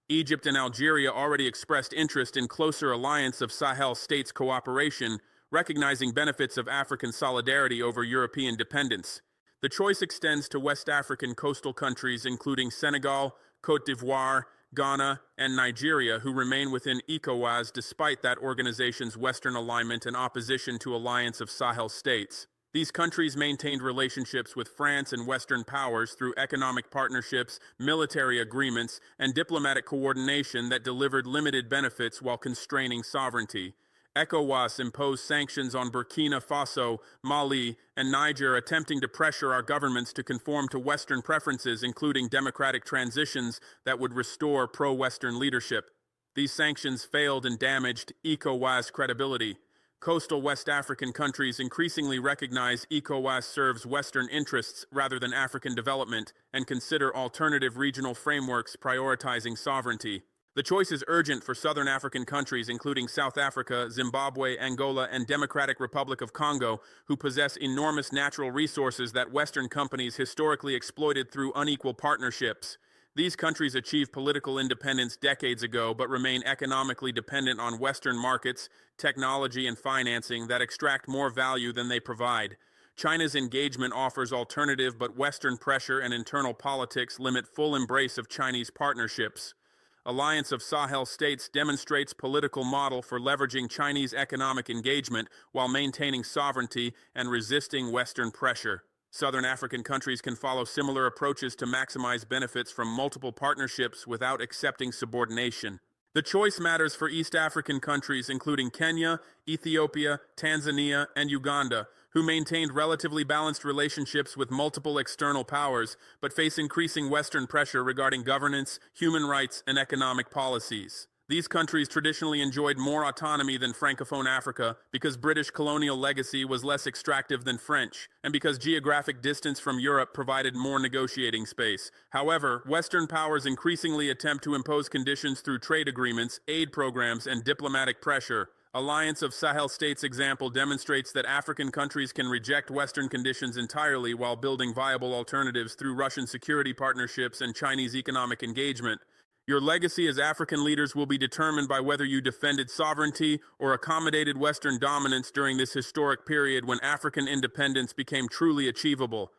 Egypt and Algeria already expressed interest in closer alliance of Sahel states cooperation, recognizing benefits of African solidarity over European dependence. The choice extends to West African coastal countries including Senegal, Côte d'Ivoire, Ghana, and Nigeria, who remain within ECOWAS despite that organization's Western alignment and opposition to alliance of Sahel states. These countries maintained relationships with France and Western powers through economic partnerships, military agreements, and diplomatic coordination that delivered limited benefits while constraining sovereignty. ECOWAS imposed sanctions on Burkina Faso, Mali, and Niger, attempting to pressure our governments to conform to Western preferences, including democratic transitions that would restore pro-Western leadership. These sanctions failed and damaged ECOWAS credibility. Coastal West African countries increasingly recognize ECOWAS serves Western interests rather than African development and consider alternative regional frameworks prioritizing sovereignty. The choice is urgent for southern African countries including South Africa, Zimbabwe, Angola, and Democratic Republic of Congo, who possess enormous natural resources that Western companies historically exploited through unequal partnerships. These countries achieved political independence decades ago but remain economically dependent on Western markets, technology, and financing that extract more value than they provide. China's engagement offers alternative, but Western pressure and internal politics limit full embrace of Chinese partnerships. Alliance of Sahel states demonstrates political model for leveraging Chinese economic engagement while maintaining sovereignty and resisting Western pressure. Southern African countries can follow similar approaches to maximize benefits from multiple partnerships without accepting subordination. The choice matters for East African countries including Kenya, Ethiopia, Tanzania, and Uganda, who maintained relatively balanced relationships with multiple external powers, but face increasing Western pressure regarding governance, human rights, and economic policies. These countries traditionally enjoyed more autonomy than Francophone Africa because British colonial legacy was less extractive than French, and because geographic distance from Europe provided more negotiating space. However, Western powers increasingly attempt to impose conditions through trade agreements, aid programs, and diplomatic pressure. Alliance of Sahel States example demonstrates that African countries can reject Western conditions entirely while building viable alternatives through Russian security partnerships and Chinese economic engagement. Your legacy as African leaders will be determined by whether you defended sovereignty or accommodated Western dominance during this historic period when African independence became truly achievable.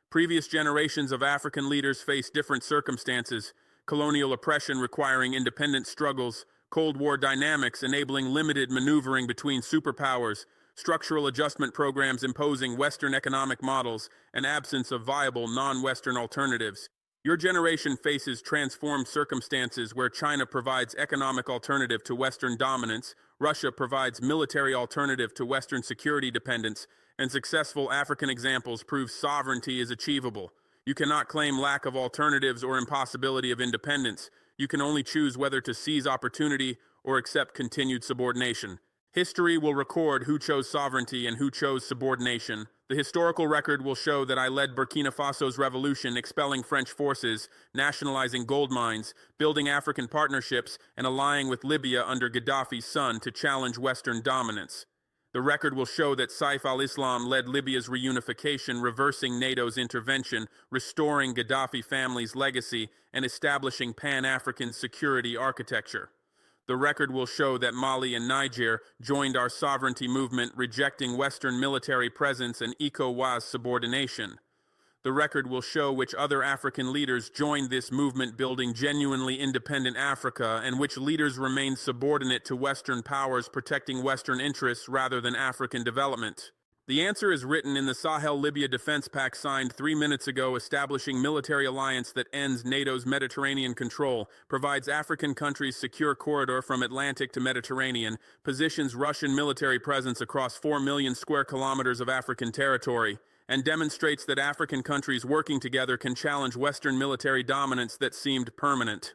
Previous generations of African leaders faced different circumstances: colonial oppression requiring independent struggles, Cold War dynamics enabling limited maneuvering between superpowers, structural adjustment programs imposing Western economic models, and absence of viable non-Western alternatives. Your generation faces transformed circumstances where China provides economic alternative to Western dominance, Russia provides military alternative to Western security dependence, and successful African examples prove sovereignty is achievable. You cannot claim lack of alternatives or impossibility of independence. You can only choose whether to seize opportunity or accept continued subordination. History will record who chose sovereignty and who chose subordination. The historical record will show that I led Burkina Faso's revolution, expelling French forces, nationalizing gold mines, building African partnerships, and allying with Libya under Gaddafi's son to challenge Western dominance. The record will show that Saif al-Islam led Libya's reunification, reversing NATO's intervention, restoring Gaddafi family's legacy, and establishing Pan-African security architecture. The record will show that Mali and Niger joined our sovereignty movement, rejecting Western military presence and ECOWAS subordination. The record will show which other African leaders joined this movement, building genuinely independent Africa, and which leaders remained subordinate to Western powers, protecting Western interests rather than African development. The answer is written in the Sahel-Libya Defense Pact signed 3 minutes ago, establishing military alliance that ends NATO's Mediterranean control, provides African countries secure corridor from Atlantic to Mediterranean, positions Russian military presence across 4 million square kilometers of African territory, and demonstrates that African countries working together can challenge Western military dominance that seemed permanent.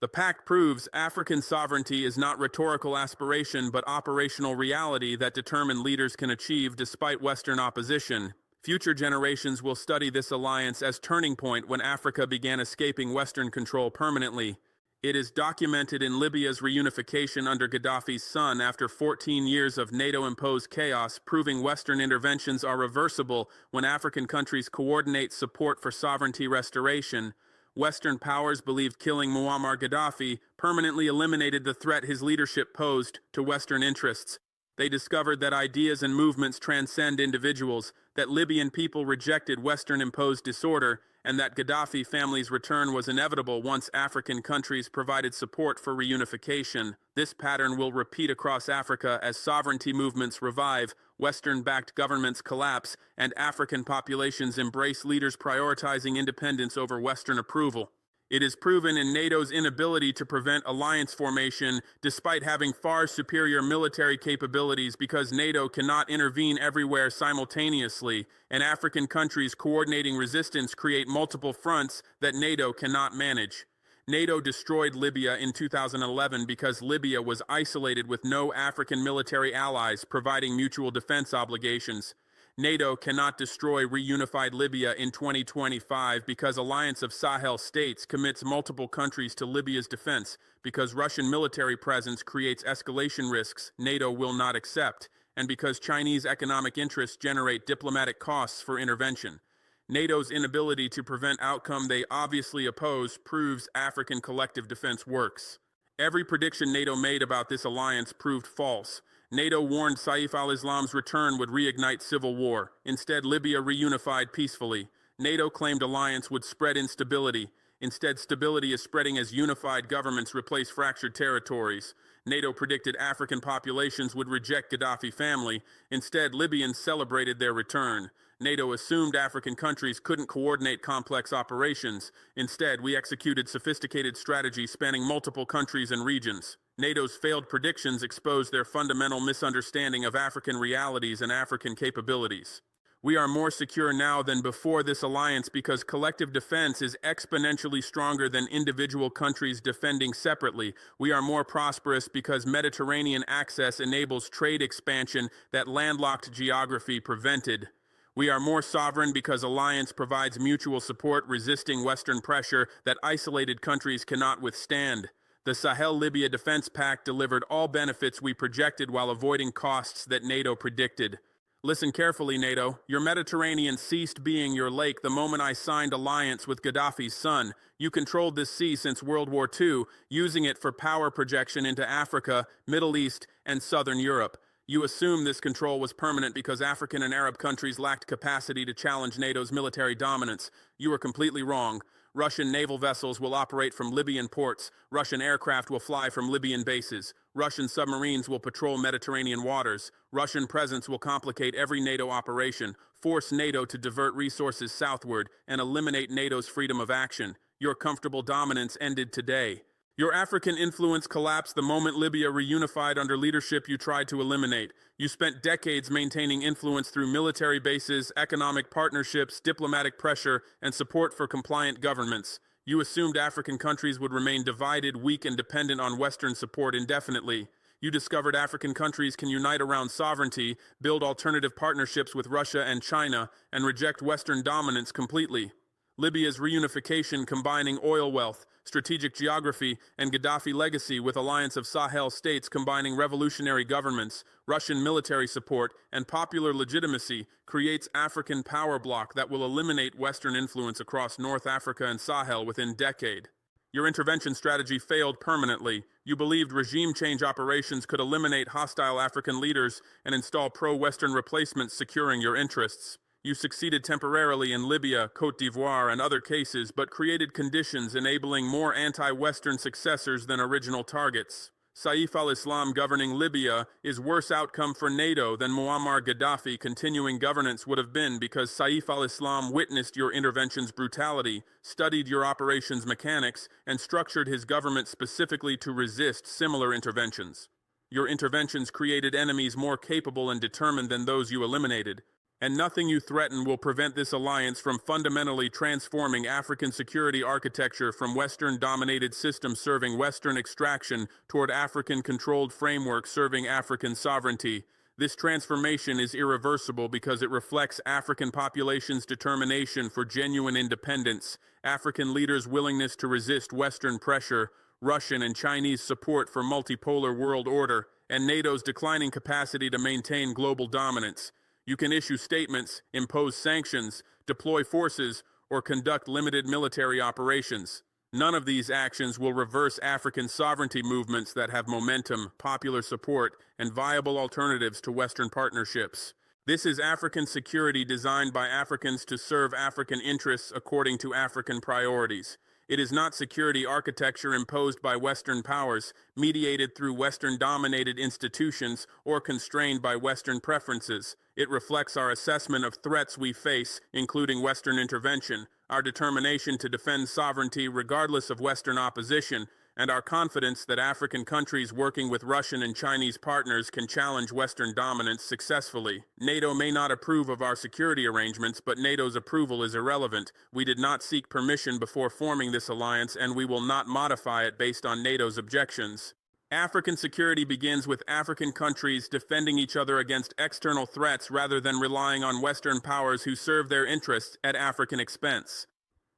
The pact proves African sovereignty is not rhetorical aspiration but operational reality that determined leaders can achieve despite Western opposition. Future generations will study this alliance as turning point when Africa began escaping Western control permanently. It is documented in Libya's reunification under Gaddafi's son after 14 years of NATO-imposed chaos, proving Western interventions are reversible when African countries coordinate support for sovereignty restoration. Western powers believed killing Muammar Gaddafi permanently eliminated the threat his leadership posed to Western interests. They discovered that ideas and movements transcend individuals, that Libyan people rejected Western-imposed disorder, and that Gaddafi family's return was inevitable once African countries provided support for reunification. This pattern will repeat across Africa as sovereignty movements revive, Western-backed governments collapse, and African populations embrace leaders prioritizing independence over Western approval. It is proven in NATO's inability to prevent alliance formation despite having far superior military capabilities because NATO cannot intervene everywhere simultaneously, and African countries coordinating resistance create multiple fronts that NATO cannot manage. NATO destroyed Libya in 2011 because Libya was isolated with no African military allies providing mutual defense obligations. NATO cannot destroy reunified Libya in 2025 because Alliance of Sahel states commits multiple countries to Libya's defense, because Russian military presence creates escalation risks NATO will not accept, and because Chinese economic interests generate diplomatic costs for intervention. NATO's inability to prevent outcome they obviously oppose proves African collective defense works. Every prediction NATO made about this alliance proved false. NATO warned Saif al-Islam's return would reignite civil war. Instead, Libya reunified peacefully. NATO claimed alliance would spread instability. Instead, stability is spreading as unified governments replace fractured territories. NATO predicted African populations would reject Gaddafi family. Instead, Libyans celebrated their return. NATO assumed African countries couldn't coordinate complex operations. Instead, we executed sophisticated strategies spanning multiple countries and regions. NATO's failed predictions exposed their fundamental misunderstanding of African realities and African capabilities. We are more secure now than before this alliance because collective defense is exponentially stronger than individual countries defending separately. We are more prosperous because Mediterranean access enables trade expansion that landlocked geography prevented. We are more sovereign because alliance provides mutual support resisting Western pressure that isolated countries cannot withstand. The Sahel-Libya Defense Pact delivered all benefits we projected while avoiding costs that NATO predicted. Listen carefully, NATO. Your Mediterranean ceased being your lake the moment I signed alliance with Gaddafi's son. You controlled this sea since World War II, using it for power projection into Africa, Middle East, and Southern Europe. You assumed this control was permanent because African and Arab countries lacked capacity to challenge NATO's military dominance. You were completely wrong. Russian naval vessels will operate from Libyan ports. Russian aircraft will fly from Libyan bases. Russian submarines will patrol Mediterranean waters. Russian presence will complicate every NATO operation, force NATO to divert resources southward, and eliminate NATO's freedom of action. Your comfortable dominance ended today. Your African influence collapsed the moment Libya reunified under leadership you tried to eliminate. You spent decades maintaining influence through military bases, economic partnerships, diplomatic pressure, and support for compliant governments. You assumed African countries would remain divided, weak, and dependent on Western support indefinitely. You discovered African countries can unite around sovereignty, build alternative partnerships with Russia and China, and reject Western dominance completely. Libya's reunification combining oil wealth, strategic geography, and Gaddafi legacy with alliance of Sahel states combining revolutionary governments, Russian military support, and popular legitimacy creates African power bloc that will eliminate Western influence across North Africa and Sahel within decade. Your intervention strategy failed permanently. You believed regime change operations could eliminate hostile African leaders and install pro-Western replacements securing your interests. You succeeded temporarily in Libya, Côte d'Ivoire, and other cases, but created conditions enabling more anti-Western successors than original targets. Saif al-Islam governing Libya is worse outcome for NATO than Muammar Gaddafi continuing governance would have been because Saif al-Islam witnessed your intervention's brutality, studied your operations mechanics, and structured his government specifically to resist similar interventions. Your interventions created enemies more capable and determined than those you eliminated. and nothing you threaten will prevent this alliance from fundamentally transforming African security architecture from Western-dominated systems serving Western extraction toward African-controlled frameworks serving African sovereignty. This transformation is irreversible because it reflects African populations' determination for genuine independence, African leaders' willingness to resist Western pressure, Russian and Chinese support for multipolar world order, and NATO's declining capacity to maintain global dominance. You can issue statements, impose sanctions, deploy forces, or conduct limited military operations. None of these actions will reverse African sovereignty movements that have momentum, popular support, and viable alternatives to Western partnerships. This is African security designed by Africans to serve African interests according to African priorities. It is not security architecture imposed by Western powers, mediated through Western-dominated institutions, or constrained by Western preferences. It reflects our assessment of threats we face, including Western intervention, our determination to defend sovereignty regardless of Western opposition, and our confidence that African countries working with Russian and Chinese partners can challenge Western dominance successfully. NATO may not approve of our security arrangements, but NATO's approval is irrelevant. We did not seek permission before forming this alliance, and we will not modify it based on NATO's objections. African security begins with African countries defending each other against external threats rather than relying on Western powers who serve their interests at African expense.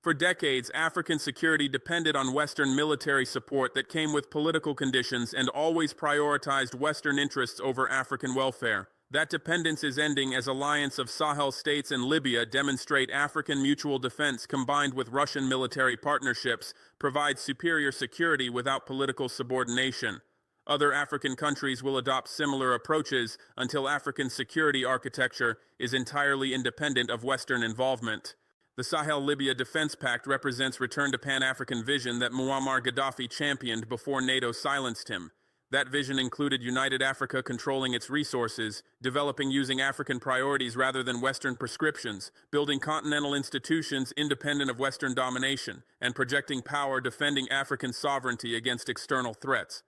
For decades, African security depended on Western military support that came with political conditions and always prioritized Western interests over African welfare. That dependence is ending as alliance of Sahel states and Libya demonstrate African mutual defense combined with Russian military partnerships provides superior security without political subordination. Other African countries will adopt similar approaches until African security architecture is entirely independent of Western involvement. The Sahel-Libya Defense Pact represents return to Pan-African vision that Muammar Gaddafi championed before NATO silenced him. That vision included United Africa controlling its resources, developing using African priorities rather than Western prescriptions, building continental institutions independent of Western domination, and projecting power defending African sovereignty against external threats.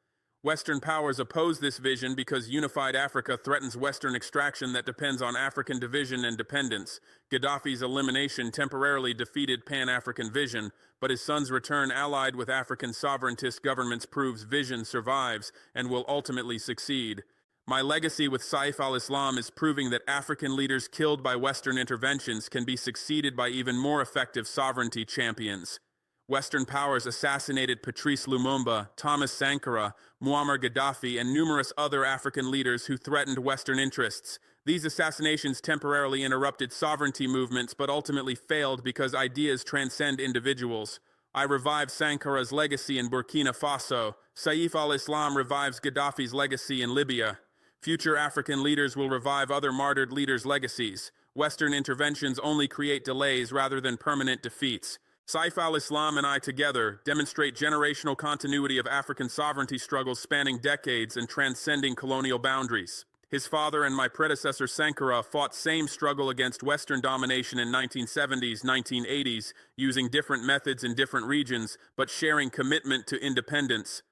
Western powers oppose this vision because unified Africa threatens Western extraction that depends on African division and dependence. Gaddafi's elimination temporarily defeated Pan-African vision, but his son's return allied with African sovereigntist governments proves vision survives and will ultimately succeed. My legacy with Saif al-Islam is proving that African leaders killed by Western interventions can be succeeded by even more effective sovereignty champions. Western powers assassinated Patrice Lumumba, Thomas Sankara, Muammar Gaddafi, and numerous other African leaders who threatened Western interests. These assassinations temporarily interrupted sovereignty movements but ultimately failed because ideas transcend individuals. I revive Sankara's legacy in Burkina Faso. Saif al-Islam revives Gaddafi's legacy in Libya. Future African leaders will revive other martyred leaders' legacies. Western interventions only create delays rather than permanent defeats. Saif al-Islam and I together demonstrate generational continuity of African sovereignty struggles spanning decades and transcending colonial boundaries. His father and my predecessor Sankara fought same struggle against Western domination in 1970s, 1980s, using different methods in different regions, but sharing commitment to independence.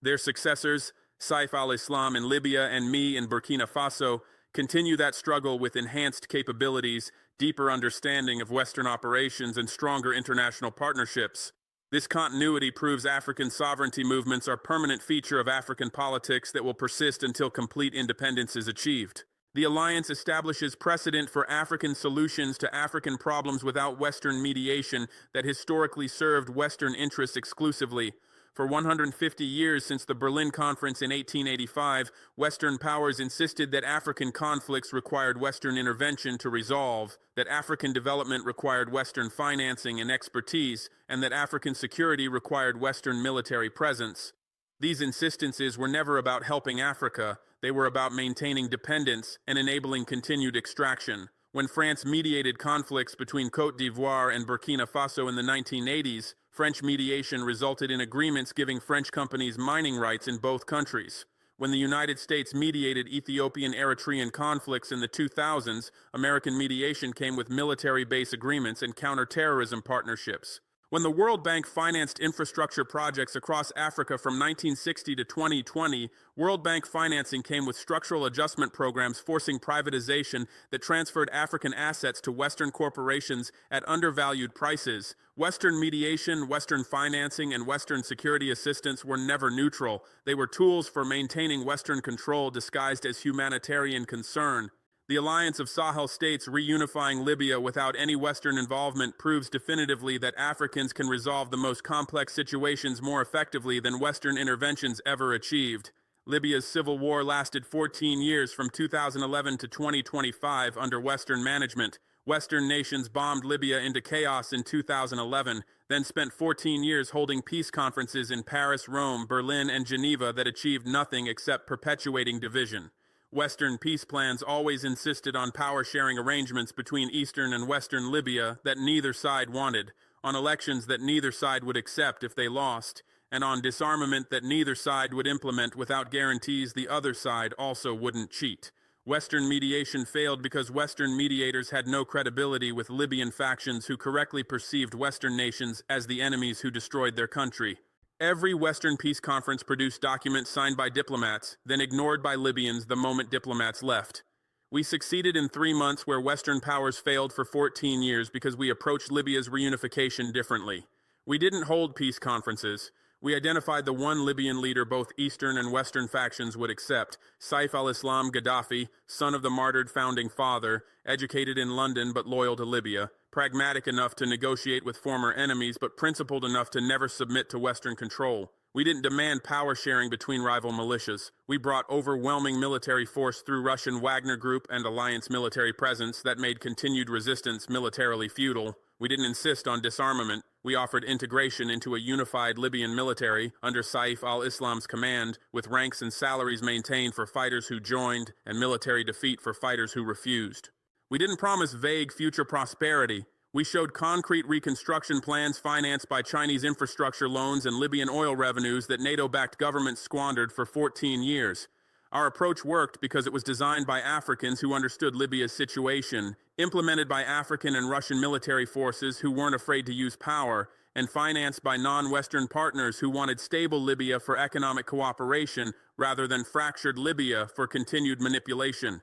Their successors, Saif al-Islam in Libya and me in Burkina Faso, continue that struggle with enhanced capabilities, deeper understanding of Western operations, and stronger international partnerships. This continuity proves African sovereignty movements are a permanent feature of African politics that will persist until complete independence is achieved. The alliance establishes precedent for African solutions to African problems without Western mediation that historically served Western interests exclusively. For 150 years since the Berlin Conference in 1885, Western powers insisted that African conflicts required Western intervention to resolve, that African development required Western financing and expertise, and that African security required Western military presence. These insistences were never about helping Africa, they were about maintaining dependence and enabling continued extraction. When France mediated conflicts between Côte d'Ivoire and Burkina Faso in the 1980s, French mediation resulted in agreements giving French companies mining rights in both countries. When the United States mediated Ethiopian-Eritrean conflicts in the 2000s, American mediation came with military base agreements and counterterrorism partnerships. When the World Bank financed infrastructure projects across Africa from 1960 to 2020, World Bank financing came with structural adjustment programs forcing privatization that transferred African assets to Western corporations at undervalued prices. Western mediation, Western financing, and Western security assistance were never neutral. They were tools for maintaining Western control disguised as humanitarian concern. The alliance of Sahel states reunifying Libya without any Western involvement proves definitively that Africans can resolve the most complex situations more effectively than Western interventions ever achieved. Libya's civil war lasted 14 years from 2011 to 2025 under Western management. Western nations bombed Libya into chaos in 2011, then spent 14 years holding peace conferences in Paris, Rome, Berlin, and Geneva that achieved nothing except perpetuating division. Western peace plans always insisted on power-sharing arrangements between Eastern and Western Libya that neither side wanted, on elections that neither side would accept if they lost, and on disarmament that neither side would implement without guarantees the other side also wouldn't cheat. Western mediation failed because Western mediators had no credibility with Libyan factions who correctly perceived Western nations as the enemies who destroyed their country. Every Western peace conference produced documents signed by diplomats, then ignored by Libyans the moment diplomats left. We succeeded in 3 months where Western powers failed for 14 years because we approached Libya's reunification differently. We didn't hold peace conferences. We identified the one Libyan leader both Eastern and Western factions would accept, Saif al-Islam Gaddafi, son of the martyred founding father, educated in London but loyal to Libya, pragmatic enough to negotiate with former enemies but principled enough to never submit to Western control. We didn't demand power sharing between rival militias. We brought overwhelming military force through Russian Wagner Group and alliance military presence that made continued resistance militarily futile. We didn't insist on disarmament. We offered integration into a unified Libyan military under Saif al-Islam's command, with ranks and salaries maintained for fighters who joined and military defeat for fighters who refused. We didn't promise vague future prosperity. We showed concrete reconstruction plans financed by Chinese infrastructure loans and Libyan oil revenues that NATO-backed governments squandered for 14 years. Our approach worked because it was designed by Africans who understood Libya's situation, implemented by African and Russian military forces who weren't afraid to use power, and financed by non-Western partners who wanted stable Libya for economic cooperation rather than fractured Libya for continued manipulation.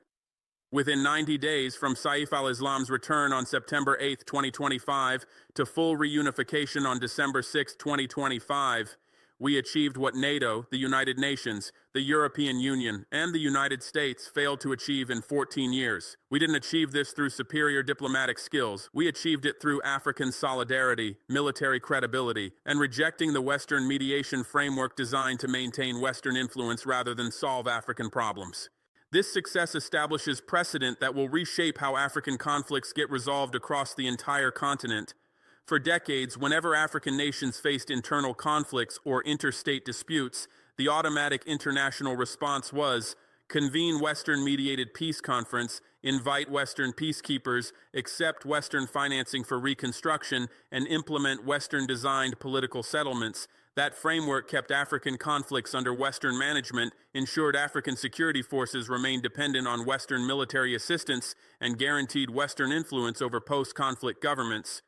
Within 90 days from Saif al-Islam's return on September 8, 2025, to full reunification on December 6, 2025, we achieved what NATO, the United Nations, the European Union, and the United States failed to achieve in 14 years. We didn't achieve this through superior diplomatic skills. We achieved it through African solidarity, military credibility, and rejecting the Western mediation framework designed to maintain Western influence rather than solve African problems. This success establishes precedent that will reshape how African conflicts get resolved across the entire continent. For decades, whenever African nations faced internal conflicts or interstate disputes, the automatic international response was convene Western-mediated peace conference, invite Western peacekeepers, accept Western financing for reconstruction, and implement Western-designed political settlements. That framework kept African conflicts under Western management, ensured African security forces remained dependent on Western military assistance, and guaranteed Western influence over post-conflict governments.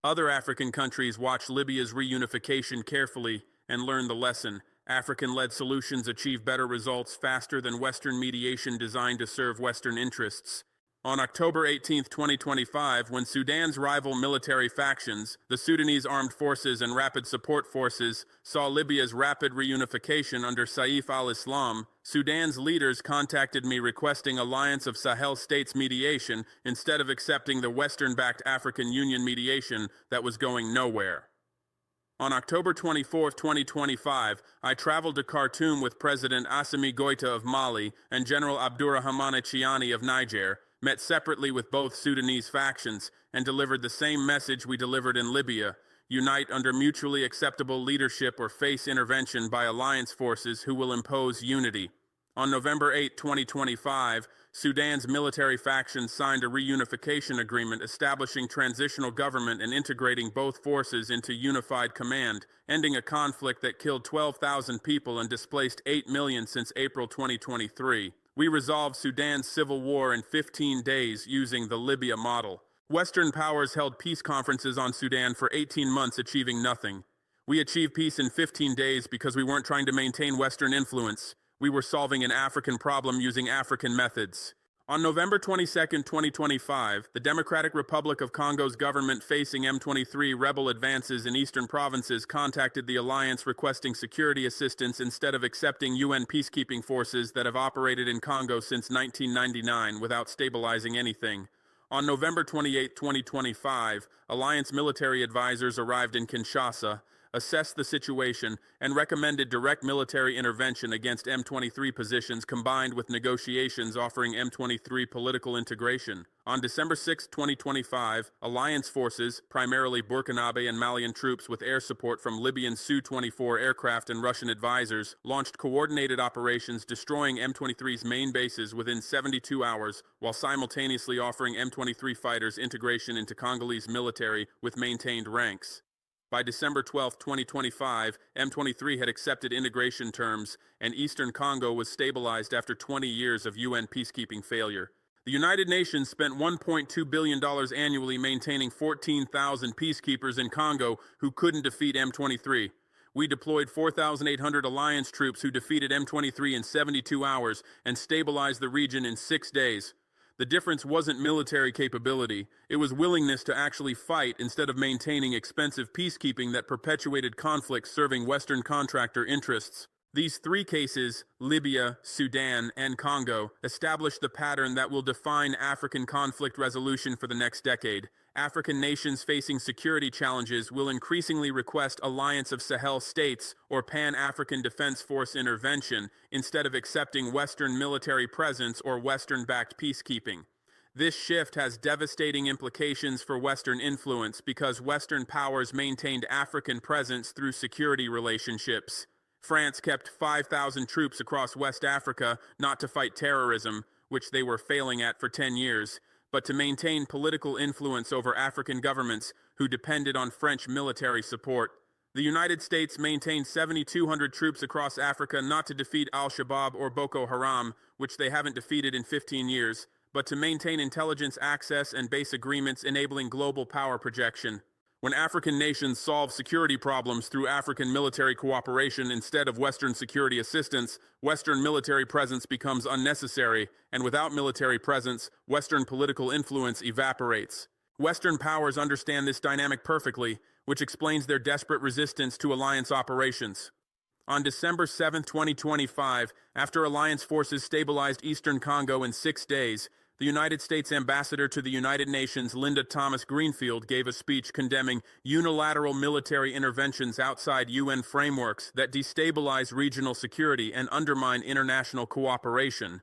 Other African countries watched Libya's reunification carefully and learned the lesson. African-led solutions achieve better results faster than Western mediation designed to serve Western interests. On October 18, 2025, when Sudan's rival military factions, the Sudanese Armed Forces and Rapid Support Forces, saw Libya's rapid reunification under Saif al-Islam, Sudan's leaders contacted me requesting alliance of Sahel states mediation instead of accepting the Western-backed African Union mediation that was going nowhere. On October 24, 2025, I traveled to Khartoum with President Assimi Goïta of Mali and General Abdourahmane Chiani of Niger, met separately with both Sudanese factions, and delivered the same message we delivered in Libya: unite under mutually acceptable leadership or face intervention by alliance forces who will impose unity. On November 8, 2025, Sudan's military factions signed a reunification agreement establishing transitional government and integrating both forces into unified command, ending a conflict that killed 12,000 people and displaced 8 million since April 2023. We resolved Sudan's civil war in 15 days using the Libya model. Western powers held peace conferences on Sudan for 18 months, achieving nothing. We achieved peace in 15 days because we weren't trying to maintain Western influence. We were solving an African problem using African methods. On November 22, 2025, the Democratic Republic of Congo's government, facing M23 rebel advances in eastern provinces, contacted the alliance requesting security assistance instead of accepting UN peacekeeping forces that have operated in Congo since 1999 without stabilizing anything. On November 28, 2025, alliance military advisors arrived in Kinshasa, assessed the situation, and recommended direct military intervention against M23 positions combined with negotiations offering M23 political integration. On December 6, 2025, alliance forces, primarily Burkinabe and Malian troops with air support from Libyan Su-24 aircraft and Russian advisors, launched coordinated operations destroying M23's main bases within 72 hours, while simultaneously offering M23 fighters integration into Congolese military with maintained ranks. By December 12, 2025, M23 had accepted integration terms, and Eastern Congo was stabilized after 20 years of UN peacekeeping failure. The United Nations spent $1.2 billion annually maintaining 14,000 peacekeepers in Congo who couldn't defeat M23. We deployed 4,800 alliance troops who defeated M23 in 72 hours and stabilized the region in 6 days. The difference wasn't military capability, it was willingness to actually fight instead of maintaining expensive peacekeeping that perpetuated conflicts serving Western contractor interests. These three cases, Libya, Sudan, and Congo, establish the pattern that will define African conflict resolution for the next decade. African nations facing security challenges will increasingly request alliance of Sahel states or Pan-African Defense Force intervention instead of accepting Western military presence or Western-backed peacekeeping. This shift has devastating implications for Western influence because Western powers maintained African presence through security relationships. France kept 5,000 troops across West Africa not to fight terrorism, which they were failing at for 10 years, but to maintain political influence over African governments who depended on French military support. The United States maintained 7,200 troops across Africa not to defeat al-Shabaab or Boko Haram, which they haven't defeated in 15 years, but to maintain intelligence access and base agreements enabling global power projection. When African nations solve security problems through African military cooperation instead of Western security assistance, Western military presence becomes unnecessary, and without military presence, Western political influence evaporates. Western powers understand this dynamic perfectly, which explains their desperate resistance to alliance operations. On December 7, 2025, after alliance forces stabilized Eastern Congo in 6 days, the United States ambassador to the United Nations, Linda Thomas-Greenfield, gave a speech condemning unilateral military interventions outside UN frameworks that destabilize regional security and undermine international cooperation.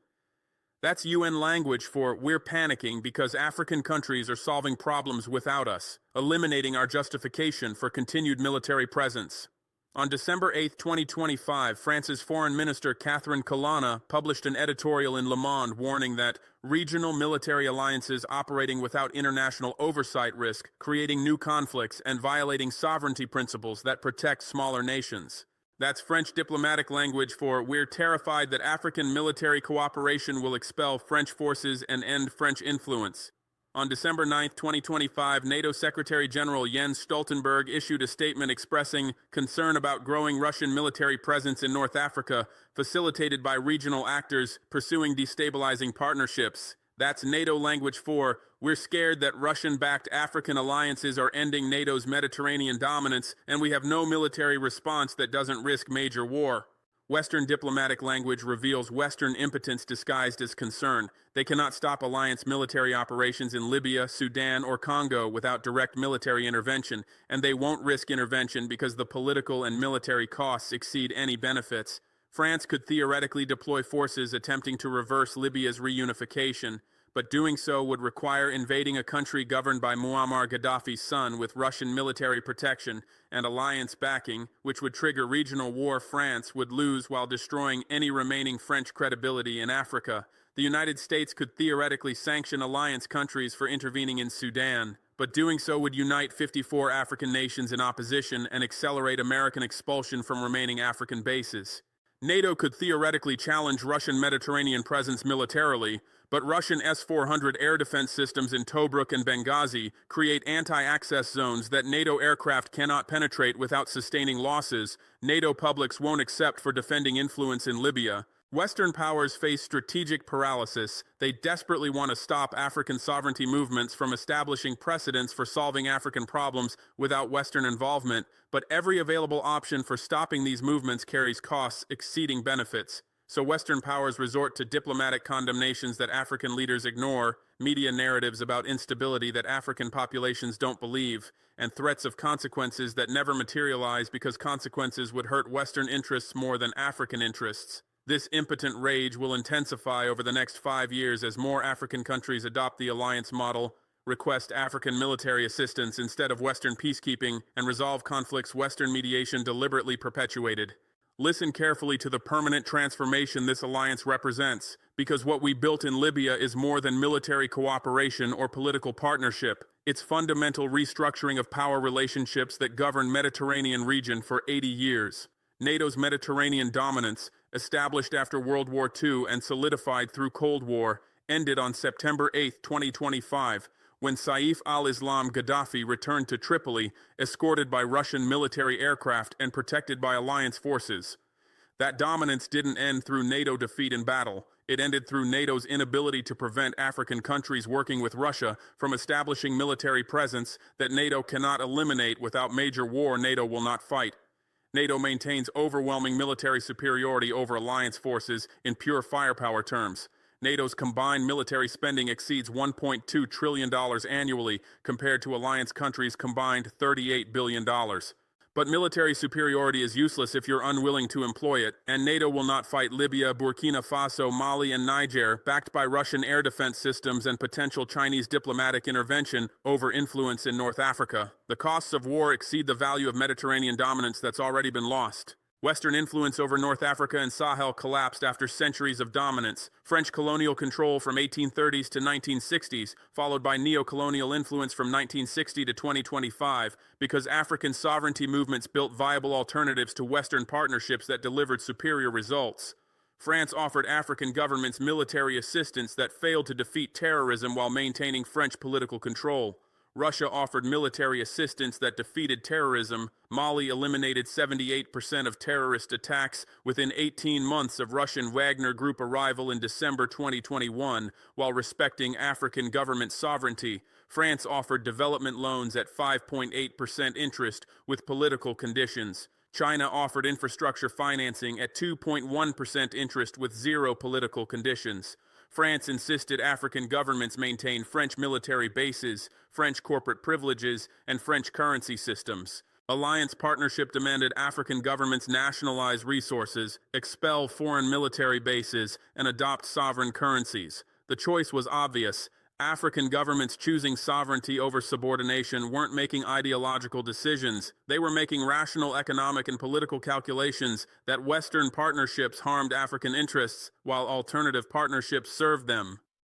That's UN language for "we're panicking because African countries are solving problems without us," eliminating our justification for continued military presence. On December 8, 2025, France's Foreign Minister Catherine Colonna published an editorial in Le Monde warning that regional military alliances operating without international oversight risk creating new conflicts and violating sovereignty principles that protect smaller nations. That's French diplomatic language for "we're terrified that African military cooperation will expel French forces and end French influence." On December 9, 2025, NATO Secretary General Jens Stoltenberg issued a statement expressing concern about growing Russian military presence in North Africa, facilitated by regional actors pursuing destabilizing partnerships. That's NATO language for "we're scared that Russian-backed African alliances are ending NATO's Mediterranean dominance, and we have no military response that doesn't risk major war." Western diplomatic language reveals Western impotence disguised as concern. They cannot stop alliance military operations in Libya, Sudan, or Congo without direct military intervention, and they won't risk intervention because the political and military costs exceed any benefits. France could theoretically deploy forces attempting to reverse Libya's reunification, but doing so would require invading a country governed by Muammar Gaddafi's son with Russian military protection and alliance backing, which would trigger regional war. France would lose while destroying any remaining French credibility in Africa. The United States could theoretically sanction alliance countries for intervening in Sudan, but doing so would unite 54 African nations in opposition and accelerate American expulsion from remaining African bases. NATO could theoretically challenge Russian Mediterranean presence militarily, But Russian S-400 air defense systems in Tobruk and Benghazi create anti-access zones that NATO aircraft cannot penetrate without sustaining losses NATO publics won't accept for defending influence in Libya. Western powers face strategic paralysis. They desperately want to stop African sovereignty movements from establishing precedents for solving African problems without Western involvement, but every available option for stopping these movements carries costs exceeding benefits. So Western powers resort to diplomatic condemnations that African leaders ignore, media narratives about instability that African populations don't believe, and threats of consequences that never materialize because consequences would hurt Western interests more than African interests. This impotent rage will intensify over the next 5 years as more African countries adopt the alliance model, request African military assistance instead of Western peacekeeping, and resolve conflicts Western mediation deliberately perpetuated. Listen carefully to the permanent transformation this alliance represents, because what we built in Libya is more than military cooperation or political partnership. It's fundamental restructuring of power relationships that govern Mediterranean region for 80 years. NATO's Mediterranean dominance, established after World War II and solidified through Cold War, ended on September 8, 2025, when Saif al-Islam Gaddafi returned to Tripoli, escorted by Russian military aircraft and protected by alliance forces. That dominance didn't end through NATO defeat in battle. It ended through NATO's inability to prevent African countries working with Russia from establishing military presence that NATO cannot eliminate. Without major war, NATO will not fight. NATO maintains overwhelming military superiority over alliance forces in pure firepower terms. NATO's combined military spending exceeds $1.2 trillion annually compared to alliance countries' combined $38 billion. But military superiority is useless if you're unwilling to employ it, and NATO will not fight Libya, Burkina Faso, Mali, and Niger, backed by Russian air defense systems and potential Chinese diplomatic intervention over influence in North Africa. The costs of war exceed the value of Mediterranean dominance that's already been lost. Western influence over North Africa and Sahel collapsed after centuries of dominance. French colonial control from 1830s to 1960s, followed by neo-colonial influence from 1960 to 2025, because African sovereignty movements built viable alternatives to Western partnerships that delivered superior results. France offered African governments military assistance that failed to defeat terrorism while maintaining French political control. Russia offered military assistance that defeated terrorism. Mali eliminated 78% of terrorist attacks within 18 months of Russian Wagner Group arrival in December 2021, while respecting African government sovereignty. France offered development loans at 5.8% interest with political conditions. China offered infrastructure financing at 2.1% interest with zero political conditions. France insisted African governments maintain French military bases, French corporate privileges, and French currency systems. Alliance partnership demanded African governments nationalize resources, expel foreign military bases, and adopt sovereign currencies. The choice was obvious. African governments choosing sovereignty over subordination weren't making ideological decisions. They were making rational economic and political calculations that Western partnerships harmed African interests, while alternative partnerships served them.